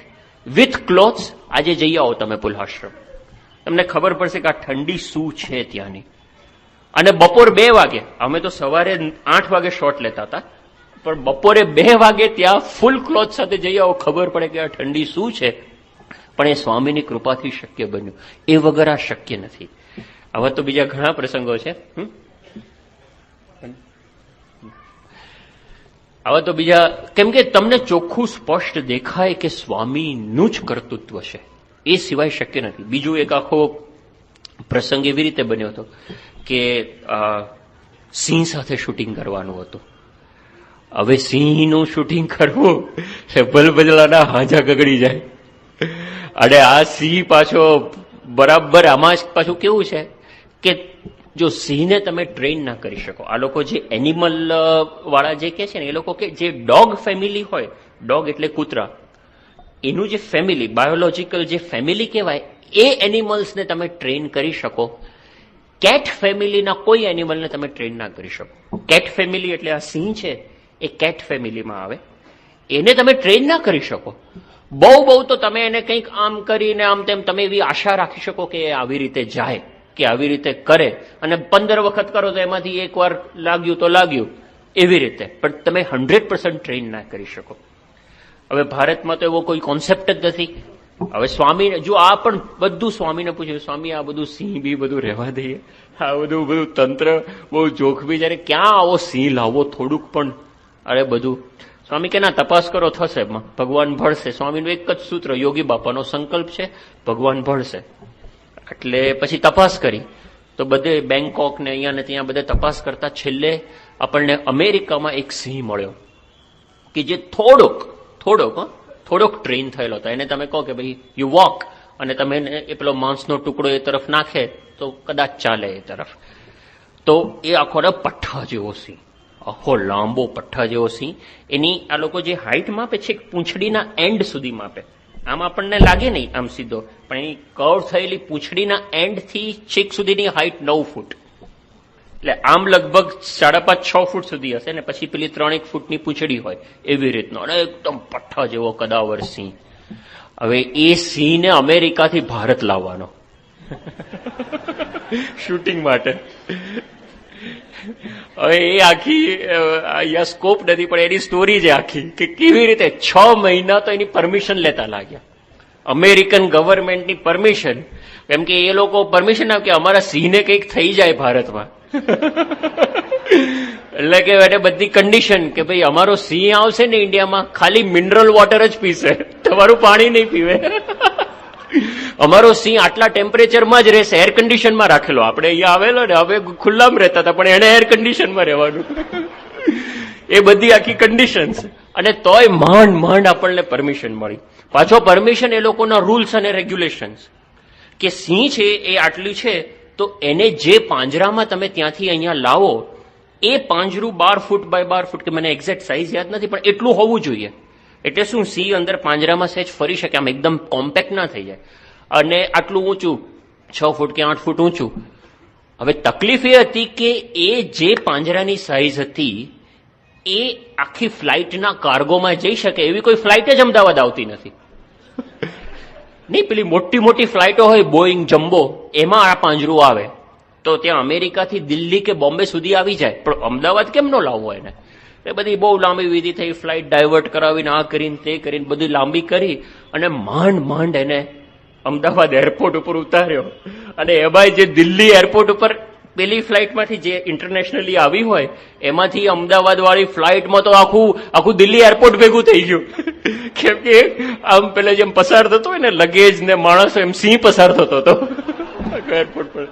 with clothes, આજે જઈ આવો તમે પુલ્હાશ્રમ, તમને ખબર પડશે કે આ ઠંડી શું છે ત્યાંની. અને બપોર 2 વાગે, અમે તો સવારે 8 વાગે શોટ લેતા હતા, પણ બપોરે 2 વાગે ત્યાં ફૂલ ક્લોથ સાથે જઈ આવો, ખબર પડે કે આ ઠંડી શું છે. પણ એ સ્વામીની કૃપાથી શક્ય બન્યું, એ વગર આ શક્ય નથી. આવા તો બીજા ઘણા પ્રસંગો છે, આવા તો બીજા, કેમ કે તમને ચોખ્ખું સ્પષ્ટ દેખાય કે સ્વામીનું જ કર્તૃત્વ છે, એ સિવાય શક્ય નથી. બીજું એક આખો પ્રસંગ એવી રીતે બન્યો હતો કે સિંહ સાથે શૂટિંગ કરવાનું હતું. હવે સિંહનું શૂટિંગ કરવું ભલભલાના હાજા ગગડી જાય. અને આ સિંહ પાછો બરાબર, આમાં પાછું કેવું છે કે જો સિંહને તમે ટ્રેન ના કરી શકો, આ લોકો જે એનિમલ વાળા જે કે છે ને, એ લોકો કે જે ડોગ ફેમિલી હોય, ડોગ એટલે કૂતરા, એનું જે ફેમિલી, બાયોલોજીકલ જે ફેમિલી કહેવાય, એ એનિમલ્સને તમે ટ્રેન કરી શકો. કેટ ફેમિલીના કોઈ એનિમલને તમે ટ્રેન ના કરી શકો. કેટ ફેમિલી એટલે આ સિંહ છે, એ કેટ ફેમિલીમાં આવે, એને તમે ટ્રેન ના કરી શકો. બહુ તો તમે એને કંઈક આમ કરીને આમ તેમ તમે એવી આશા રાખી શકો કે આવી રીતે જાય, કે આવી રીતે કરે, અને 15 વખત કરો તો એમાંથી એક વાર લાગ્યું તો લાગ્યું, એવી રીતે. પણ તમે 100% ટ્રેન ના કરી શકો. હવે ભારતમાં તો એવો કોઈ કોન્સેપ્ટ જ નથી. હવે સ્વામી, જો આ પણ બધું સ્વામીને પૂછ્યું, સ્વામી આ બધું સિંહ બી બધું રહેવા દઈએ, આ બધું તંત્ર બહુ જોખમી, જયારે ક્યાં આવો સિંહ લાવો થોડુંક પણ, અરે બધું. સ્વામી કે ના, તપાસ કરો થશે, ભગવાન ભળશે. સ્વામીનું એક જ સૂત્ર, યોગી બાપાનો સંકલ્પ છે, ભગવાન ભળશે. એટલે પછી તપાસ કરી તો બધે બેંકોક ને અહીંયા ને ત્યાં બધે તપાસ કરતા છેલ્લે આપણને અમેરિકામાં એક સિંહ મળ્યો કે જે થોડોક ટ્રેન થયેલો હતો. એને તમે કહો કે ભાઈ યુ વોક, અને તમે એ પેલો માંસનો ટુકડો એ તરફ નાખે તો કદાચ ચાલે એ તરફ. તો એ આખો પઠ્ઠા જેવો સિંહ, આખો લાંબો પઠ્ઠા જેવો સિંહ. એની આ લોકો જે હાઈટ માપે છે, પૂંછડીના એન્ડ સુધી માપે. આમ આપણને લાગે નહીં આમ સીધો, પણ એની કર્વ થયેલી પૂંછડીના એન્ડ થી છીક સુધીની હાઈટ 9 ફૂટ, એટલે આમ લગભગ 5.5-6 ફૂટ સુધી હશે ને પછી પેલી 3-1 ફૂટની પૂંછડી હોય એવી રીતનો, અને એકદમ પઠ્ઠા જેવો કદાવર સિંહ. હવે એ સિંહને અમેરિકાથી ભારત લાવવાનો શૂટિંગ માટે. હવે એ આખી અહીંયા સ્કોપ નથી, પણ એની સ્ટોરી છે આખી, કે કેવી રીતે 6 મહિના તો એની પરમિશન લેતા લાગ્યા, અમેરિકન ગવર્મેન્ટની પરમિશન. કેમ કે એ લોકો પરમિશન આપે કે અમારા સિંહને કંઈક થઈ જાય ભારતમાં. એટલે કે એને બધી કન્ડિશન કે ભાઈ અમારો સિંહ આવશે ને ઇન્ડિયામાં, ખાલી મિનરલ વોટર જ પીશે, તમારું પાણી નહીં પીવે. અમારો સિંહ આટલા ટેમ્પરેચરમાં જ રહેશે, એર કન્ડિશનમાં રાખેલો. આપણે અહીંયા આવેલો ને, હવે ખુલ્લામાં રહેતા હતા, પણ એને એર કન્ડિશનમાં રહેવાનું. એ બધી આખી કન્ડિશન્સ, અને તોય માંડ આપણને પરમિશન મળી. પાછો પરમિશન એ લોકોના રૂલ્સ અને રેગ્યુલેશન્સ, કે સિંહ છે એ આટલી છે તો એને જે પાંજરામાં તમે ત્યાંથી અહીંયા લાવો એ પાંજરું 12 ફૂટ બાય 12 ફૂટ, કે મને એક્ઝેક્ટ સાઇઝ યાદ નથી, પણ એટલું હોવું જોઈએ. એટલે શું, સિંહ અંદર પાંજરામાં સહેજ ફરી શકે, આમ એકદમ કોમ્પેક્ટ ના થઈ જાય. અને આટલું ઊંચું 6 ફૂટ કે 8 ફૂટ ઊંચું. હવે તકલીફ એ હતી કે એ જે પાંજરાની સાઇઝ હતી એ આખી ફ્લાઇટના કાર્ગોમાં જઈ શકે એવી કોઈ ફ્લાઇટ જ અમદાવાદ આવતી નથી. નહીં, પેલી મોટી મોટી ફ્લાઇટો હોય બોઈંગ, જમ્બો, એમાં આ પાંજરું આવે તો ત્યાં અમેરિકાથી દિલ્હી કે બોમ્બે સુધી આવી જાય, પણ અમદાવાદ કેમ ન લાવવો એને? એ બધી બહુ લાંબી વિધિ થઈ, ફ્લાઇટ ડાયવર્ટ કરાવીને આ કરીને તે કરીને બધી લાંબી કરી અને માંડ માંડ એને અમદાવાદ એરપોર્ટ ઉપર ઉતાર્યો. અને એમાંય જે દિલ્હી એરપોર્ટ ઉપર પેલી ફ્લાઇટમાંથી જે ઇન્ટરનેશનલી આવી હોય એમાંથી અમદાવાદ વાળી ફ્લાઇટમાં તો આખું દિલ્હી એરપોર્ટ ભેગું થઈ ગયું. કેમ કે આમ પેલા જેમ પસાર થતો હોય ને લગેજ ને માણસો, એમ સિંહ પસાર થતો હતો એરપોર્ટ પર.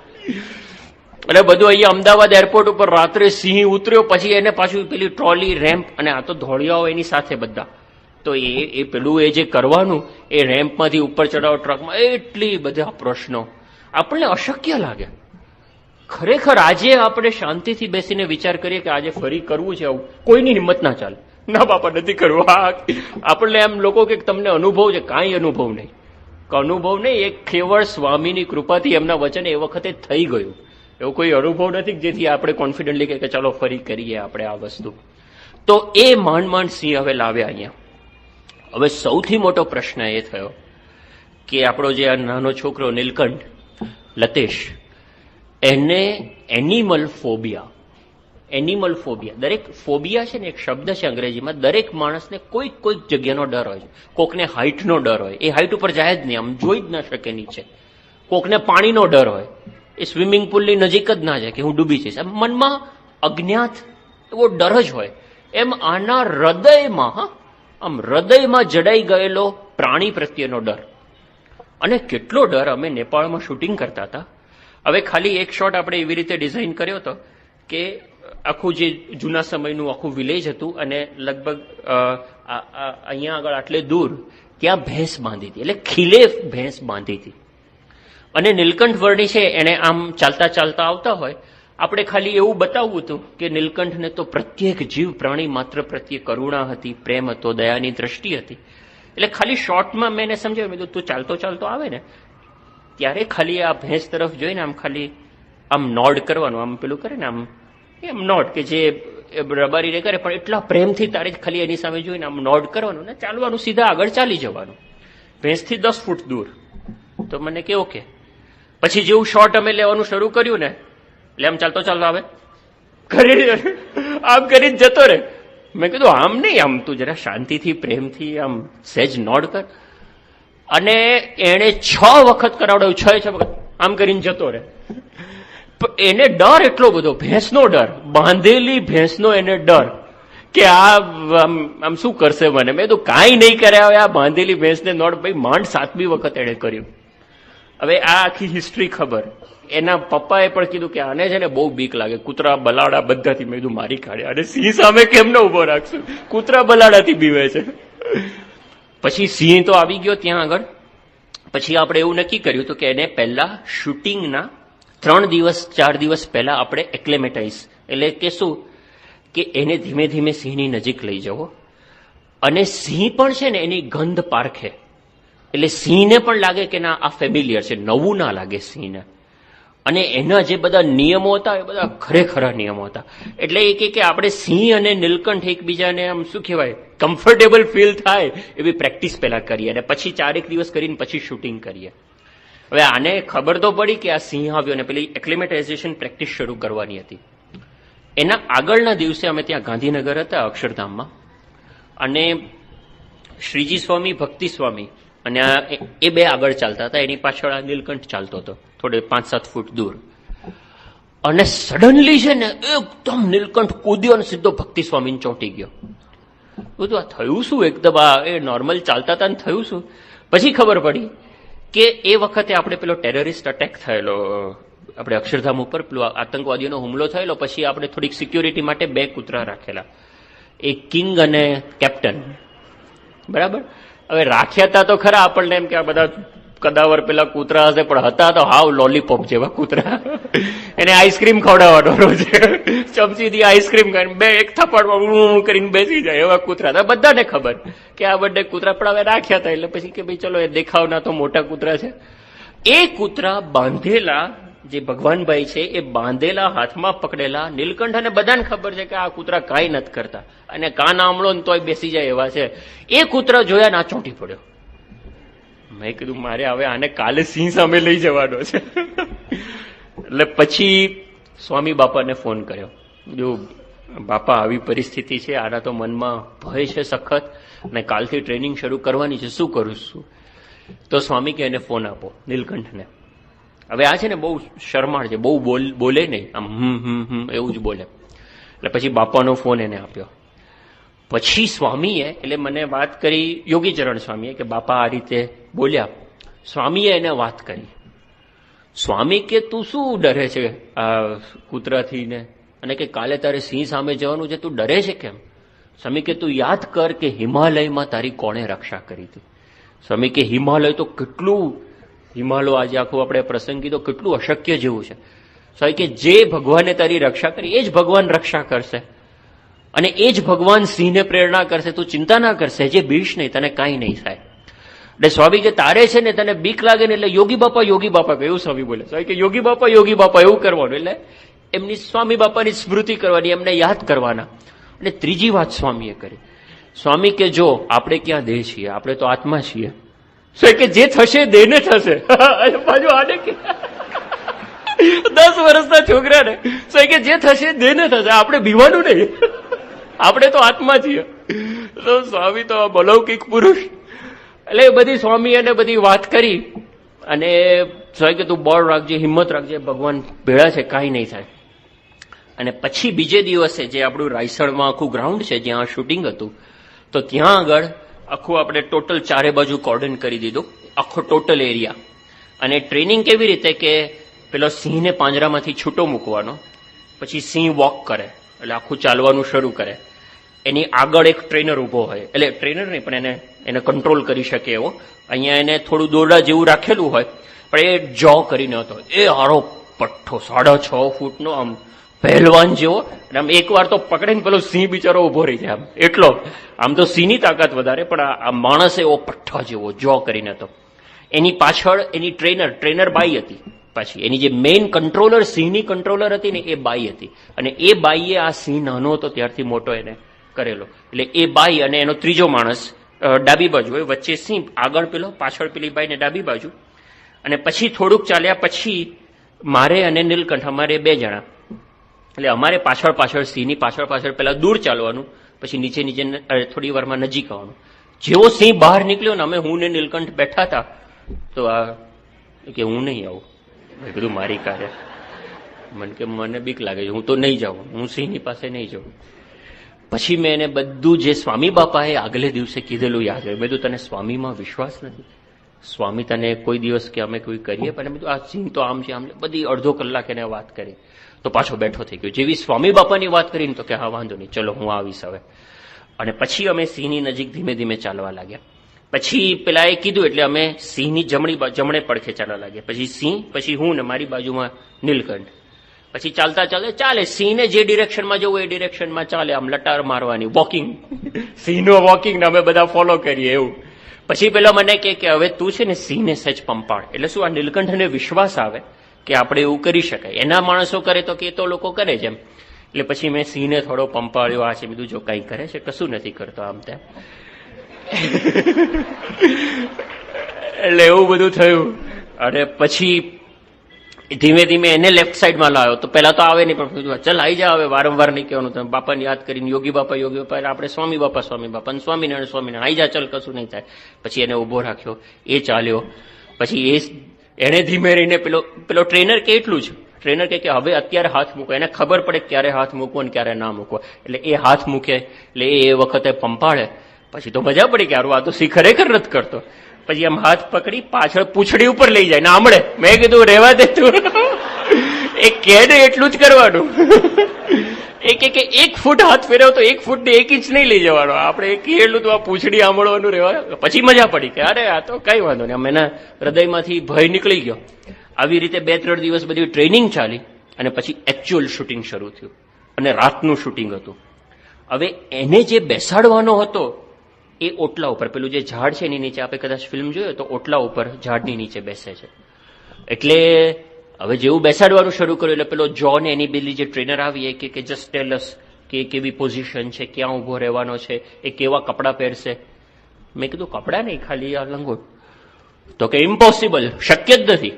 એટલે બધું અહીંયા અમદાવાદ એરપોર્ટ ઉપર રાત્રે સિંહ ઉતર્યો, પછી એને પાછું પેલી ટ્રોલી, રેમ્પ, અને આ તો ધોળિયાઓ એની સાથે બધા, તો એ પેલું એ જે કરવાનું એ રેમ્પમાંથી ઉપર ચડાવો ટ્રકમાં, એટલી બધા પ્રશ્નો આપણને અશક્ય લાગે. ખરેખર આજે આપણે શાંતિથી બેસીને વિચાર કરીએ કે આજે ફરી કરવું છે આવું, કોઈની હિંમત ના ચાલે, ના બાપા નથી કરવું. આપણને એમ લોકો કે તમને અનુભવ છે, કાંઈ અનુભવ નહીં. અનુભવ નહીં, એક કેવળ સ્વામીની કૃપાથી એમના વચન એ વખતે થઈ ગયું. એવો કોઈ અનુભવ નથી જેથી આપણે કોન્ફિડન્ટલી કે ચાલો ફરી કરીએ આપણે આ વસ્તુ. તો એ માંડ માંડ સિંહ હવે લાવ્યા અહીંયા. હવે સૌથી મોટો પ્રશ્ન એ થયો કે આપણો જે આ નાનો છોકરો નીલકંઠ, લતેશ, એને એનિમલ ફોબિયા, દરેક ફોબિયા છે ને એક શબ્દ છે અંગ્રેજીમાં, દરેક માણસને કોઈક જગ્યાનો ડર હોય છે. કોકને હાઇટનો ડર હોય, એ હાઇટ ઉપર જાય જ નહીં, આમ જોઈ જ ના શકે નીચે. કોકને પાણીનો ડર હોય, એ સ્વિમિંગ પુલની નજીક જ ના જાય કે હું ડૂબી જઈશ. મનમાં અજ્ઞાત એવો ડર જ હોય. એમ આના હૃદયમાં જડાઈ ગયેલો પ્રાણી પ્રત્યેનો ડર. અને કેટલો ડર! અમે નેપાળમાં શૂટિંગ કરતા હતા. હવે ખાલી એક શોટ આપણે એવી રીતે ડિઝાઇન કર્યો હતો કે આખું જે જૂના સમયનું આખું વિલેજ હતું અને લગભગ અહીંયા આગળ આટલે દૂર ત્યાં ભેંસ બાંધી હતી, એટલે ખીલે ભેંસ બાંધી હતી. અને નીલકંઠ વર્ણી છે એને આમ ચાલતા ચાલતા આવતા હોય, આપણે ખાલી એવું બતાવવું હતું કે નીલકંઠને તો પ્રત્યેક જીવ પ્રાણી માત્ર પ્રત્યે કરુણા હતી, પ્રેમ હતો, દયાની દ્રષ્ટિ હતી. એટલે ખાલી શોર્ટમાં મેં એને સમજાવ્યું, મેં તું ચાલતો ચાલતો આવે ને ત્યારે ખાલી આ ભેંસ તરફ જોઈને આમ ખાલી આમ નોડ કરવાનું, આમ પેલું કરે ને આમ એમ નોડ કે જે રબારીને કરે, પણ એટલા પ્રેમથી તારે ખાલી એની સામે જોઈને આમ નોડ કરવાનું ને ચાલવાનું, સીધા આગળ ચાલી જવાનું ભેંસથી 10 ફૂટ દૂર. તો મને કે ઓકે. પછી જેવું શોર્ટ અમે લેવાનું શરૂ કર્યું ને એટલે આમ ચાલતો ચાલતો આવે, આમ કરીને જતો રહે. મેં કીધું આમ નહીં, આમ તું જરા શાંતિથી પ્રેમથી આમ સહેજ નોડ કર. અને એને 6 વખત કરાવડાવ્યું, 6 વખત આમ કરીને જતો રહે. એને ડર એટલો બધો, ભેંસનો ડર, બાંધેલી ભેંસનો એને ડર કે આમ શું કરશે મને. મેં તો કાંઈ નહીં કરે, હવે આ બાંધેલી ભેંસને નોડ ભાઈ માંડ 7મી વખત એને કર્યું. હવે આ આખી હિસ્ટ્રી ખબર. એના પપ્પાએ પણ કીધું કે આને છે ને બહુ બીક લાગે, કૂતરા બલાડા બધાથી. મેં કીધું મારી કાઢે, અને સિંહ સામે કેમ ન ઉભો રાખશું, કૂતરા બલાડાથી બીવે છે. પછી સિંહ તો આવી ગયો ત્યાં આગળ. પછી આપણે એવું નક્કી કર્યું હતું કે એને પહેલા શૂટિંગના 3 દિવસ 4 દિવસ પહેલા આપણે એક્લેમેટાઇઝ, એટલે કે શું કે એને ધીમે ધીમે સિંહની નજીક લઈ જવો, અને સિંહ પણ છે ને એની ગંધ પારખે, એટલે સિંહને પણ લાગે કે ના આ ફેમિલિયર છે, નવું ના લાગે સિંહને. અને એના જે બધા નિયમો હતા એ બધા ખરેખરા નિયમો હતા. એટલે એ કે આપણે સિંહ અને નીલકંઠ એકબીજાને આમ શું કહેવાય કમ્ફર્ટેબલ ફીલ થાય એવી પ્રેક્ટિસ પહેલા કરીએ, અને પછી 4 દિવસ કરીને પછી શૂટિંગ કરીએ. હવે આને ખબર તો પડી કે આ સિંહ આવ્યો, અને પેલી એક્લિમેટાઇઝેશન પ્રેક્ટિસ શરૂ કરવાની હતી. એના આગળના દિવસે અમે ત્યાં ગાંધીનગર હતા અક્ષરધામમાં, અને શ્રીજી સ્વામી, ભક્તિ સ્વામી અને એ બે આગળ ચાલતા હતા, એની પાછળ આ નીલકંઠ ચાલતો હતો થોડે 5-7 ફૂટ દૂર. અને સડનલી છે ને એકદમ નીલકંઠ કૂદ્યો અને સીધો ભક્તિ સ્વામીને ચોંટી ગયો. બધું આ થયું શું? એકદમ આ એ નોર્મલ ચાલતા હતા ને થયું શું? પછી ખબર પડી કે એ વખતે આપણે પેલો ટેરરિસ્ટ અટેક થયેલો આપણે અક્ષરધામ ઉપર, પેલો આતંકવાદીઓનો હુમલો થયેલો. પછી આપણે થોડીક સિક્યોરિટી માટે 2 કૂતરા રાખેલા, એક કિંગ અને કેપ્ટન, બરાબર. હવે રાખ્યા હતા તો ખરા, આપણને એમ કે આ બધા કદાવર પેલા કૂતરા હશે, પણ હતા તો હાવ લોલીપોપ જેવા કૂતરા. એને આઈસ્ક્રીમ ખવડાવવાનો રોજ, ચમચીથી આઈસ્ક્રીમ કરીને બે એક થપ્પડમાં કરીને બેસી જાય એવા કૂતરા હતા. બધાને ખબર કે આ બર્થડે કૂતરા પણ હવે રાખ્યા હતા, એટલે પછી કે ભાઈ ચલો એ દેખાવના તો મોટા કૂતરા છે. એ કૂતરા બાંધેલા, જે ભગવાનભાઈ છે એ બાંધેલા હાથમાં પકડેલા નીલકંઠ, અને બધાને ખબર છે કે આ કૂતરા કાંઈ નથી કરતા અને કાન આમળો ને તોય બેસી જાય એવા છે. એ કૂતરા જોયા ના ચોંટી પડ્યો. મેં કીધું મારે હવે આને કાલે સિંહ સામે લઈ જવાનો છે. એટલે પછી સ્વામી બાપાને ફોન કર્યો. જો બાપા આવી પરિસ્થિતિ છે, આના તો મનમાં ભય છે સખત, અને કાલથી ટ્રેનિંગ શરૂ કરવાની છે, શું કરું છું? તો સ્વામી કે એને ફોન આપો નીલકંઠને. હવે આ છે ને બહુ શરમાળ છે, બહુ બોલે નહીં, આમ એવું જ બોલે. એટલે પછી બાપાનો ફોન એને આપ્યો. પછી સ્વામીએ, એટલે મને વાત કરી યોગીચરણ સ્વામીએ કે બાપા આ રીતે બોલ્યા. સ્વામીએ એને વાત કરી. સ્વામી કે તું શું ડરે છે આ કૂતરાથી ને, અને કે કાલે તારે સિંહ સામે જવાનું છે, તું ડરે છે કેમ? સ્વામી કે તું યાદ કર કે હિમાલયમાં તારી કોણે રક્ષા કરી હતી. સ્વામી કે હિમાલય તો કેટલું, હિમાલય આજે આખું આપણે પ્રસંગ કીધો કેટલું અશક્ય જેવું છે. સ્વામી કે જે ભગવાને તારી રક્ષા કરી એ જ ભગવાન રક્ષા કરશે, અને એ જ ભગવાન સિંહને પ્રેરણા કરશે. તું ચિંતા ના કરશે, જે બીશ નહીં, તને કાંઈ નહીં થાય. એટલે સ્વામી કે તારે છે ને તને બીક લાગે ને એટલે યોગી બાપા એવું સ્વામી બોલે. સ્વામી કે યોગી બાપા એવું કરવાનું, એટલે એમની સ્વામી બાપાની સ્મૃતિ કરવાની, એમને યાદ કરવાના. અને ત્રીજી વાત સ્વામીએ કરી. સ્વામી કે જો આપણે ક્યાં દેહ છીએ, આપણે તો આત્મા છીએ. કે જે થશે દેહને થશે. બાજુ આને કે 10 વર્ષના છોકરાને કે જે થશે દેહને થશે, આપણે બીવાનું નહીં, આપણે તો આત્મા છીએ. તો સ્વામી તો અલૌકિક પુરુષ. એટલે બધી સ્વામી એને બધી વાત કરી, અને સ્વામી કે તું બળ રાખજે, હિંમત રાખજે, ભગવાન ભેળા છે, કાંઈ નહીં થાય. અને પછી બીજે દિવસે જે આપણું રાયસણમાં આખું ગ્રાઉન્ડ છે જ્યાં શૂટિંગ હતું, તો ત્યાં આગળ આખું આપણે ટોટલ ચારે બાજુ કોર્ડન કરી દીધું, આખો ટોટલ એરિયા. અને ટ્રેનિંગ કેવી રીતે કે પેલો સિંહને પાંજરામાંથી છૂટો મૂકવાનો, પછી સિંહ વોક કરે એટલે આખું ચાલવાનું શરૂ કરે. એની આગળ એક ટ્રેનર ઉભો હોય, એટલે ટ્રેનર નહીં પણ એને કંટ્રોલ કરી શકે એવો. અહીંયા એને થોડું દોરડા જેવું રાખેલું હોય, પણ એ જો કરીને હતો એ હારો પઠ્ઠો 6.5 ફૂટનો, આમ પહેલવાન જેવો. આમ એકવાર તો પકડીને પેલો સિંહ બિચારો ઉભો રહી જાય, આમ એટલો. આમ તો સિંહની તાકાત વધારે, પણ આ માણસ એવો પઠ્ઠા જેવો જો કરીને હતો. એની પાછળ એની ટ્રેનર બાઈ હતી. પાછી એની જે મેઇન કંટ્રોલર, સિંહની કંટ્રોલર હતી ને, એ બાઈ હતી. અને એ બાઈએ આ સિંહ નાનો હતો ત્યારથી મોટો એને કરેલો. એટલે એ બાઈ અને એનો ત્રીજો માણસ ડાબી બાજુ હોય, વચ્ચે સિંહ, આગળ પેલો, પાછળ પેલી બાઈ ને ડાબી બાજુ. અને પછી થોડુંક ચાલ્યા પછી મારે અને નીલકંઠ, અમારે 2 જણા. એટલે અમારે પાછળ સિંહની પાછળ પેલા દૂર ચાલવાનું, પછી નીચે થોડી વારમાં નજીક આવવાનું. જેવો સિંહ બહાર નીકળ્યો ને, હું ને નીલકંઠ બેઠા હતા, તો આ કે હું નહીં આવું. મેં કીધું મારી કારે, મને બીક લાગે છે, હું તો નહીં જાઉં, હું સિંહની પાસે નહીં જાઉં. પછી મેં એને બધું જે સ્વામી બાપાએ આગલે દિવસે કીધેલું યાદ આવ્યું. બધું તને સ્વામીમાં વિશ્વાસ નથી? સ્વામી તને કોઈ દિવસ કે અમે કોઈ કરીએ? પણ બધું આ સિંહ તો આમ છે, આમ. બધી અડધો કલાક એને વાત કરી, તો પાછો બેઠો થઈ ગયો. જેવી સ્વામી બાપાની વાત કરીને તો કે હા વાંધો નહીં, ચલો હું આવીશ હવે. અને પછી અમે સિંહની નજીક ધીમે ધીમે ચાલવા લાગ્યા. પછી પેલા એ કીધું એટલે અમે સિંહની જમણે પડખે ચાલવા લાગ્યા. પછી સિંહ, પછી હું ને મારી બાજુમાં નીલકંઠ. પછી ચાલતા ચાલે, સિંહને જે ડિરેક્શનમાં જવું એ ડિરેક્શનમાં ચાલે, આમ લટાર મારવાની, વોકિંગ, સિંહનો વોકિંગ ને અમે બધા ફોલો કરીએ એવું. પછી પેલા મને કે હવે તું છે ને સિંહને સહેજ પંપાડ. એટલે શું, આ નીલકંઠને વિશ્વાસ આવે કે આપણે એવું કરી શકાય. એના માણસો કરે તો કે તો લોકો કરે છે એમ. એટલે પછી મેં સિંહને થોડો પંપાડ્યો, આ છે બીજું, જો કઈ કરે છે, કશું નથી કરતો આમ તેમ. એટલે એવું બધું થયું. અને પછી ધીમે ધીમે એને લેફ્ટ સાઈડમાં લાવ્યો. તો પેલા તો આવે નહીં, પણ ચાલ આવી જા, હવે વારંવાર નહીં કહેવાનું, તમે બાપાને યાદ કરીને યોગી બાપા આપણે સ્વામી બાપા સ્વામિનારાયણ આવી જા, ચાલ કશું નહીં થાય. પછી એને ઉભો રાખ્યો, એ ચાલ્યો. પછી એને ધીમે રહીને પેલો ટ્રેનર કે એટલું જ, ટ્રેનર કે હવે અત્યારે હાથ મૂકો. એને ખબર પડે ક્યારે હાથ મૂકવો અને ક્યારે ના મૂકવો. એટલે એ હાથ મૂકે, એટલે એ વખતે પંપાળે. પછી તો મજા પડી કે આ તો સી ખરેખર નથી કરતો. પછી આમ હાથ પકડી પાછળ પૂંછડી ઉપર લઈ જાય ને આમળે. મેં કીધું રહેવા દે તું, એ કે ને એટલું જ કરવાનું. એક ફૂટ હાથ ફેરવ તો 1 ફૂટ ને 1 ઇંચ નહીં લઈ જવાનો. આપણે એટલું તો આ પૂંછડી આંબળવાનું રહેવા. પછી મજા પડી કે અરે આ તો કઈ વાંધો નહીં, આમ એના હૃદયમાંથી ભય નીકળી ગયો. આવી રીતે 2-3 દિવસ બધી ટ્રેનિંગ ચાલી અને પછી એકચ્યુઅલ શૂટિંગ શરૂ થયું અને રાતનું શૂટિંગ હતું. હવે એને જે બેસાડવાનો હતો એ ઓટલા ઉપર, પેલું જે ઝાડ છે એની નીચે, આપણે કદાચ ફિલ્મ જોયો તો ઓટલા ઉપર ઝાડની નીચે બેસે છે. એટલે હવે જેવું બેસાડવાનું શરૂ કર્યું એટલે પેલો જોન એની પેલી જે ટ્રેનર આવી કે જસ્ટ ટેલ અસ કે કેવી પોઝિશન છે, ક્યાં ઉભો રહેવાનો છે, એ કેવા કપડાં પહેરશે. મેં કીધું કપડાં નહીં, ખાલી આ લંગોટ. તો કે ઇમ્પોસિબલ, શક્ય જ નથી,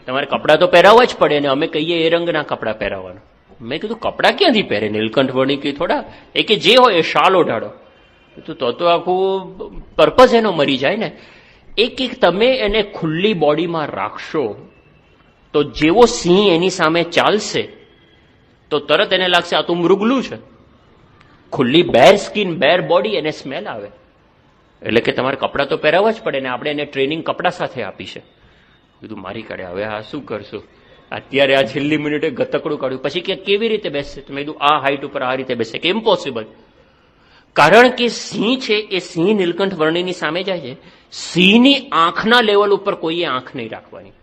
તમારે કપડાં તો પહેરાવવા જ પડે, અને અમે કહીએ એ રંગના કપડાં પહેરાવવાના. મેં કીધું કપડાં ક્યાંથી પહેરે, નીલકંઠ વર્ણી કે થોડા, એ કે જે હોય એ શાલ ઓઢાડો. તો આખું પર્પઝ એનો મરી જાય ને. એક તમે એને ખુલ્લી બોડીમાં રાખશો તો જેવો સિંહ એની સામે ચાલશે તો તરત એને લાગશે આ તો મૃગલું છે. ખુલ્લી બેર સ્કિન, બેર બોડી, એને સ્મેલ આવે. એટલે કે તમારે કપડાં તો પહેરાવવા જ પડે ને. આપણે એને ટ્રેનિંગ કપડાં સાથે આપી છે. કીધું મારી કાઢે, હવે આ શું કરશું? અત્યારે આ છેલ્લી મિનિટે ગતકડું કાઢ્યું. પછી કે કેવી રીતે બેસશે? મેં કીધું આ હાઈટ ઉપર આ રીતે બેસે. કે ઇમ્પોસિબલ, કારણ કે સિંહ છે એ સિંહ નીલકંઠ વર્ણીની સામે જાય છે. સિંહની આંખના લેવલ ઉપર કોઈએ આંખ નહીં રાખવાની.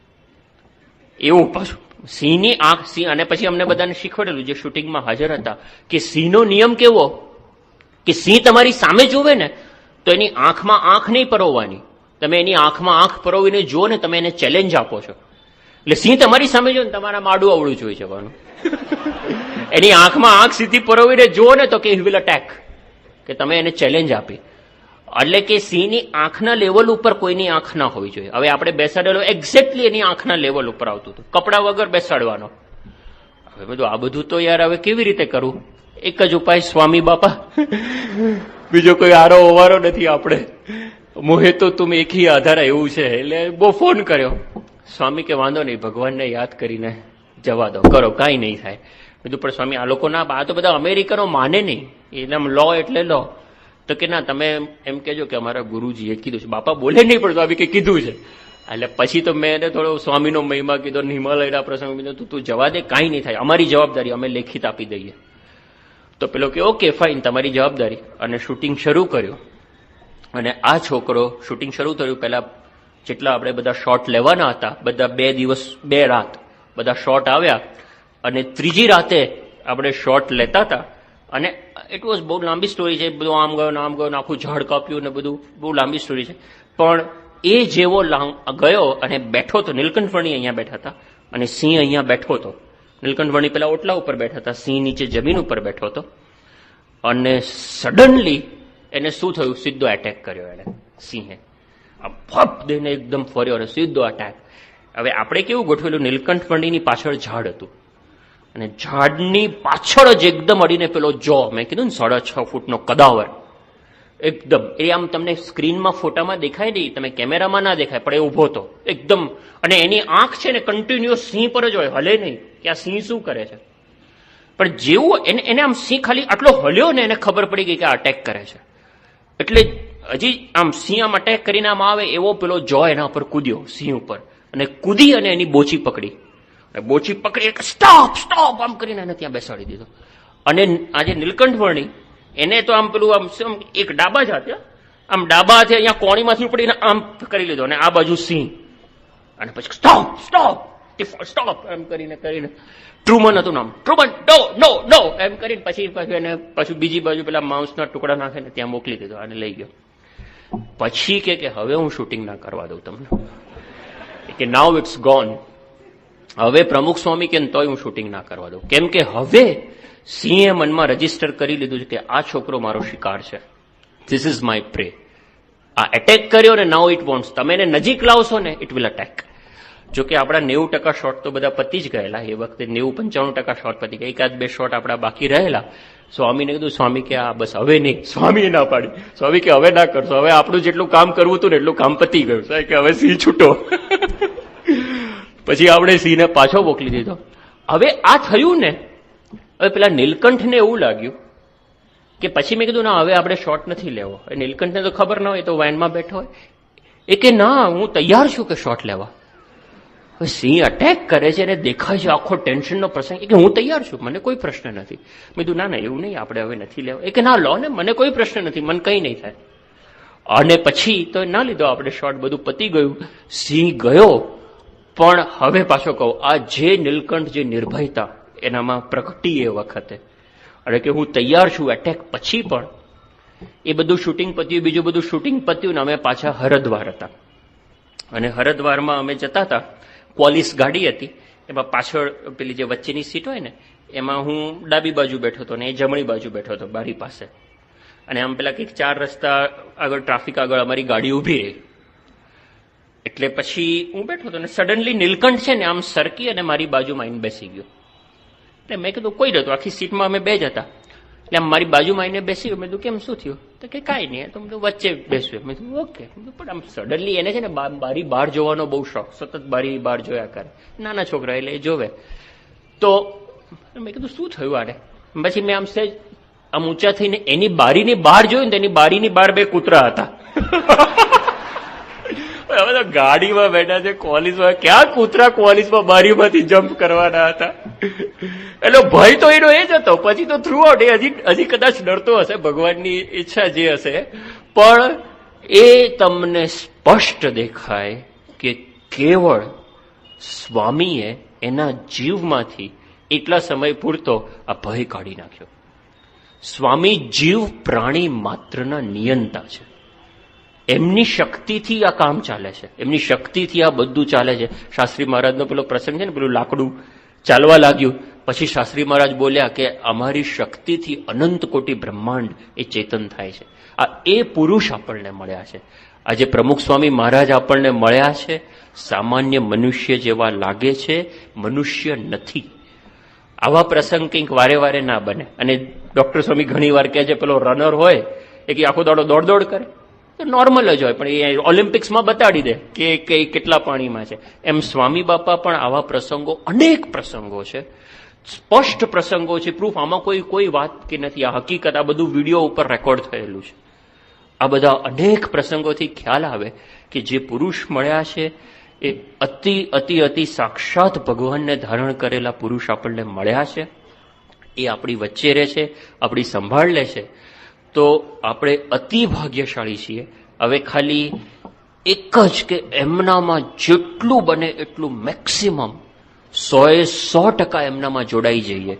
એવું પાછું સિંહની આંખ, સિંહ. અને પછી અમને બધાને શીખવાડેલું જે શૂટિંગમાં હાજર હતા કે સિંહનો નિયમ કેવો કે સિંહ તમારી સામે જોવે ને તો એની આંખમાં આંખ નહીં પરોવવાની. તમે એની આંખમાં આંખ પરોવીને જુઓ ને, તમે એને ચેલેન્જ આપો છો. એટલે સિંહ તમારી સામે જો ને તમારા માડું અવળું જોઈ જવાનું. એની આંખમાં આંખ સીધી પરોવીને જુઓ ને તો કે હી વિલ અટેક, કે તમે એને ચેલેન્જ આપી. એટલે કે સિંહની આંખના લેવલ ઉપર કોઈની આંખ ના હોવી જોઈએ. હવે આપણે બેસાડેલો એક્ઝેક્ટલી એની આંખના લેવલ ઉપર આવતું હતું. કપડા વગર બેસાડવાનો. હવે બધું આ બધું તો યાર હવે કેવી રીતે કરવું? એક જ ઉપાય, સ્વામી બાપા, બીજો કોઈ આરો ઓવારો નથી. આપણે મોહે તો તુમ એક હી આધારા એવું છે. એટલે બહુ ફોન કર્યો. સ્વામી કે વાંધો નહીં, ભગવાનને યાદ કરીને જવા દો, કરો, કાંઈ નહીં થાય. બધું પણ સ્વામી આ લોકો ના, આ તો બધા અમેરિકનો માને નહીં, એટલે લો એટલે લો. તો કે ના, તમે એમ કહેજો કે અમારા ગુરુજીએ કીધું છે. બાપા બોલે નહીં પણ સ્વામી કે કીધું છે. એટલે પછી તો મેં એને થોડો સ્વામીનો મહિમા કીધો, હિમાલયના પ્રસંગ કીધું, તું જવા દે, કાંઈ નહીં થાય, અમારી જવાબદારી, અમે લેખિત આપી દઈએ. તો પેલો કે ઓકે ફાઇન, તમારી જવાબદારી. અને શૂટિંગ શરૂ કર્યું. અને આ છોકરો શૂટિંગ શરૂ થયું પહેલા જેટલા આપણે બધા શોટ લેવાના હતા, બધા 2 દિવસ 2 રાત બધા શોટ આવ્યા. અને ત્રીજી રાતે આપણે શોટ લેતા હતા. અને ઇટ વોઝ બહુ લાંબી સ્ટોરી છે. બધું આમ ગયો, આખું ઝાડ કાપ્યું ને બધું, બહુ લાંબી સ્ટોરી છે. પણ એ જેવો ગયો અને બેઠો તો, નીલકંઠ વર્ણી અહીંયા બેઠા હતા અને સિંહ અહીંયા બેઠો હતો. નીલકંઠ વર્ણી પેલા ઓટલા ઉપર બેઠા હતા, સિંહ નીચે જમીન ઉપર બેઠો હતો. અને સડનલી એને શું થયું? સીધો એટેક કર્યો એને, સિંહે. આ ફપ દઈને એકદમ ફર્યો અને સીધો અટેક. હવે આપણે કેવું ગોઠવેલું, નીલકંઠ વર્ણીની પાછળ ઝાડ હતું અને ઝાડની પાછળ જ એકદમ અડીને પેલો જો, મેં કીધું ને 6.5 ફૂટનો કદાવર, એકદમ. એ આમ તમને સ્ક્રીનમાં ફોટામાં દેખાય નહીં, તમે કેમેરામાં ના દેખાય, પણ એ ઉભો હતો એકદમ. અને એની આંખ છે ને કન્ટિન્યુઅસ સિંહ પર જ હોય, હલે નહીં કે આ સિંહ શું કરે છે. પણ જેવું એને આમ સિંહ ખાલી આટલો હલ્યો ને એને ખબર પડી ગઈ કે આ અટેક કરે છે. એટલે હજી આમ સિંહ આમ અટેક કરીને આમ આવે એવો પેલો જો એના ઉપર કૂદ્યો, સિંહ ઉપર. અને કૂદી અને એની બોચી પકડી. બોચી પકડી સ્ટોપ સ્ટોપ આમ કરીને એને ત્યાં બેસાડી દીધો. અને આજે નીલકંઠ વર્ણી એને તો આમ પેલું આમ એક ડાબા જ હાથે, આમ ડાબા હાથે અહીંયા કોણીમાંથી ઉપડીને આમ કરી લીધો. અને આ બાજુ સિંહ. અને પછી સ્ટોપ સ્ટોપ સ્ટોપ એમ કરીને ટ્રુમન હતું નામ, ટ્રુમન નો નો નો એમ કરીને પછી એને પાછું બીજી બાજુ પેલા માઉસના ટુકડા નાખે ને ત્યાં મોકલી દીધો અને લઈ ગયો. પછી કે હવે હું શૂટિંગ ના કરવા દઉં તમને, કે નાઉ ઇટ્સ ગોન. હવે પ્રમુખ સ્વામી કે તોય હું શૂટિંગ ના કરવા દઉં, કેમ કે હવે સિંહે મનમાં રજીસ્ટર કરી લીધું છે કે આ છોકરો મારો શિકાર છે, ધીસ ઇઝ માય પ્રે. આ એટેક કર્યો ને નાઉ ઇટ વોન્ટ્સ. તમે એને નજીક લાવશો ને ઇટ વિલ અટેક. જોકે આપણા 90% શોટ તો બધા પતી જ ગયેલા એ વખતે, 90-95% શોટ પતી ગયા. 1-2 શોટ આપણા બાકી રહેલા. સ્વામીને કીધું, સ્વામી કે આ બસ હવે નહીં. સ્વામીએ ના પાડી. સ્વામી કે હવે ના કરશો, હવે આપણું જેટલું કામ કરવું હતું ને એટલું કામ પતી ગયું, કે હવે સિંહ છૂટો. પછી આપણે સિંહને પાછો મોકલી દીધો. હવે આ થયું ને, હવે પેલા નીલકંઠને એવું લાગ્યું કે પછી મેં કીધું ના હવે આપણે શોટ નથી લેવો. નીલકંઠને તો ખબર ના હોય, તો વાઇનમાં બેઠો હોય. એ કે ના હું તૈયાર છું કે શોટ લેવા. હવે સિંહ અટેક કરે છે અને દેખાય છે આખો ટેન્શનનો પ્રસંગ, કે હું તૈયાર છું, મને કોઈ પ્રશ્ન નથી. મેં કીધું ના એવું નહીં, આપણે હવે નથી લેવા. એ કે ના લો ને, મને કોઈ પ્રશ્ન નથી, મને કંઈ નહીં થાય. અને પછી તો ના લીધો આપણે શોટ, બધું પતી ગયું, સિંહ ગયો. પણ હવે પાછો કહું, આ જે નીલકંઠ, જે નિર્ભયતા એનામાં પ્રગટી એ વખતે, અને કે હું તૈયાર છું એટેક પછી પણ. એ બધું શૂટિંગ પત્યું, બીજું બધું શૂટિંગ પત્યું ને અમે પાછા હરદ્વાર હતા. અને હરદ્વારમાં અમે જતા હતા, ક્વોલિસ ગાડી હતી, એમાં પાછળ પેલી જે વચ્ચેની સીટ હોય ને એમાં હું ડાબી બાજુ બેઠો હતો ને એ જમણી બાજુ બેઠો હતો બારી પાસે. અને આમ પેલા કંઈક 4 રસ્તા આગળ ટ્રાફિક આગળ અમારી ગાડી ઊભી રહી. એટલે પછી હું બેઠો હતો ને સડનલી નીલકંઠ છે ને આમ સરકી અને મારી બાજુમાં આવીને બેસી ગયો. એટલે મેં કીધું કોઈ નતું, આખી સીટમાં અમે 2 જ હતા. એટલે આમ મારી બાજુમાં આવીને બેસી ગયો. મેં કીધું કેમ શું થયું? તો કે કાંઈ નહીં, તો મેં વચ્ચે બેસ્યું. મેં કીધું ઓકે. પણ આમ સડનલી એને છે ને બારી બહાર જોવાનો બહુ શોખ, સતત બારી બહાર જોયા કરે, નાના છોકરા એટલે એ જોવે. તો મેં કીધું શું થયું આને? પછી મેં આમ સહેજ આમ ઊંચા થઈને એની બારીની બહાર જોયું ને, એની બારીની બહાર 2 કૂતરા હતા. હવે તો ગાડીમાં બેઠા છે કોલેજમાં, ક્યાં કૂતરા કોલેજમાં બારીમાંથી જમ્પ કરવાના હતા? એટલે ભય તો એનો એ જ હતો. પછી તો થ્રુ આઉટ એ હજી કદાચ ડરતો હશે, ભગવાનની ઈચ્છા જે હશે. પણ એ તમને સ્પષ્ટ દેખાય કે કેવળ સ્વામીએ એના જીવમાંથી એટલા સમય પૂરતો આ ભય કાઢી નાખ્યો. સ્વામી જીવ પ્રાણી માત્રના નિયંતા છે. એમની શક્તિથી આ કામ ચાલે છે, એમની શક્તિથી આ બધું ચાલે છે. શાસ્ત્રી મહારાજનો પેલો પ્રસંગ છે ને, પેલું લાકડું ચાલવા લાગ્યું, પછી શાસ્ત્રી મહારાજ બોલ્યા કે અમારી શક્તિથી અનંત કોટી બ્રહ્માંડ એ ચેતન થાય છે. આ એ પુરુષ આપણને મળ્યા છે. આજે પ્રમુખ સ્વામી મહારાજ આપણને મળ્યા છે. સામાન્ય મનુષ્ય જેવા લાગે છે, મનુષ્ય નથી. આવા પ્રસંગ કંઈક વારે વારે ના બને. અને ડોક્ટર સ્વામી ઘણી વાર કહે છે પેલો રનર હોય એ કે આખો દાડો દોડ કરે, નોર્મલ જ હોય, પણ એ ઓલિમ્પિક્સમાં બતાડી દે કે કેટલા પાણીમાં છે. એમ સ્વામી બાપા પણ આવા પ્રસંગો, અનેક પ્રસંગો છે, સ્પષ્ટ પ્રસંગો છે. પ્રૂફ આમાં કોઈ વાત કે નથી, આ હકીકત, આ બધું વિડીયો ઉપર રેકોર્ડ થયેલું છે. આ બધા અનેક પ્રસંગોથી ખ્યાલ આવે કે જે પુરુષ મળ્યા છે એ અતિ અતિ અતિ સાક્ષાત ભગવાનને ધારણ કરેલા પુરુષ આપણને મળ્યા છે. એ આપણી વચ્ચે રહે છે, આપણી સંભાળ લે છે. તો આપણે અતિ ભાગ્યશાળી છીએ. હવે ખાલી એક જ કે એમનામાં જેટલું બને એટલું મેક્સિમમ 100% એમનામાં જોડાઈ જઈએ.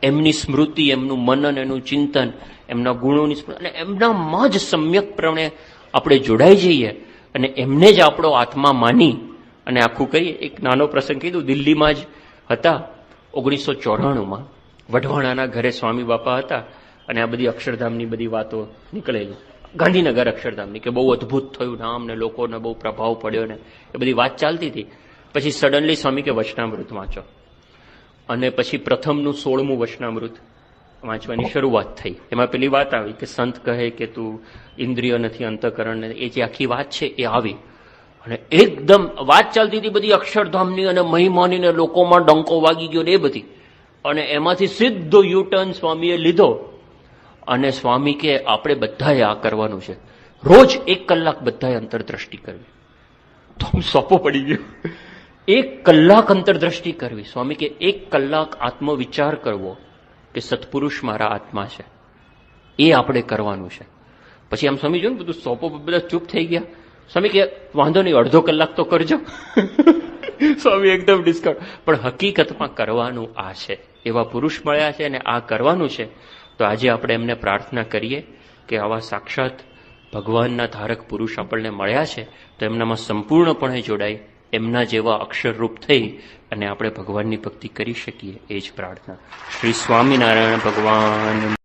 એમની સ્મૃતિ, એમનું મનન, એનું ચિંતન, એમના ગુણોની સ્મૃતિ, અને એમનામાં જ સમ્યકપણે આપણે જોડાઈ જઈએ અને એમને જ આપણો આત્મા માની અને આખું કરીએ. એક નાનો પ્રસંગ કીધું, દિલ્હીમાં જ હતા 1994માં, વઢવાણાના ઘરે સ્વામી બાપા હતા અને આ બધી અક્ષરધામની બધી વાતો નીકળેલી, ગાંધીનગર અક્ષરધામની, કે બહુ અદભુત થયું નામ ને લોકોને બહુ પ્રભાવ પડ્યો ને એ બધી વાત ચાલતી હતી. પછી સડનલી સ્વામી કે વચનામૃત વાંચો, અને પછી પ્રથમનું 16મું વચનામૃત વાંચવાની શરૂઆત થઈ. એમાં પેલી વાત આવી કે સંત કહે કે તું ઇન્દ્રિય નથી, અંતઃકરણ, એ જે આખી વાત છે એ આવી. અને એકદમ વાત ચાલતી હતી બધી અક્ષરધામની અને મહિમાની ને લોકોમાં ડંકો વાગી ગયો ને એ બધી. અને એમાંથી સીધો યુટર્ન સ્વામીએ લીધો અને સ્વામી કે આપણે બધાએ આ કરવાનું છે, રોજ 1 કલાક બધાએ અંતરદ્રષ્ટિ કરવી. તો સોંપો પડી ગયો. 1 કલાક અંતરદ્રષ્ટિ કરવી. સ્વામી કે 1 કલાક આત્મવિચાર કરવો કે સત્પુરુષ મારા આત્મા છે, એ આપણે કરવાનું છે. પછી આમ સ્વામી જો ને બધું સોંપો બધા ચૂપ થઈ ગયા. સ્વામી કે વાંધો નહીં, અડધો કલાક તો કરજો. સ્વામી એકદમ ડિસ્કાઉન્ટ. પણ હકીકતમાં કરવાનું આ છે. એવા પુરુષ મળ્યા છે અને આ કરવાનું છે. તો આજે આપણે એમને પ્રાર્થના કરીએ કે આવા સાક્ષાત ભગવાનના ધારક પુરુષ આપણને મળ્યા છે તો એમનામાં સંપૂર્ણપણે જોડાઈ, એમના જેવા અક્ષરરૂપ થઈ અને આપણે ભગવાનની ભક્તિ કરી શકીએ, એ જ પ્રાર્થના. શ્રી સ્વામિનારાયણ ભગવાન.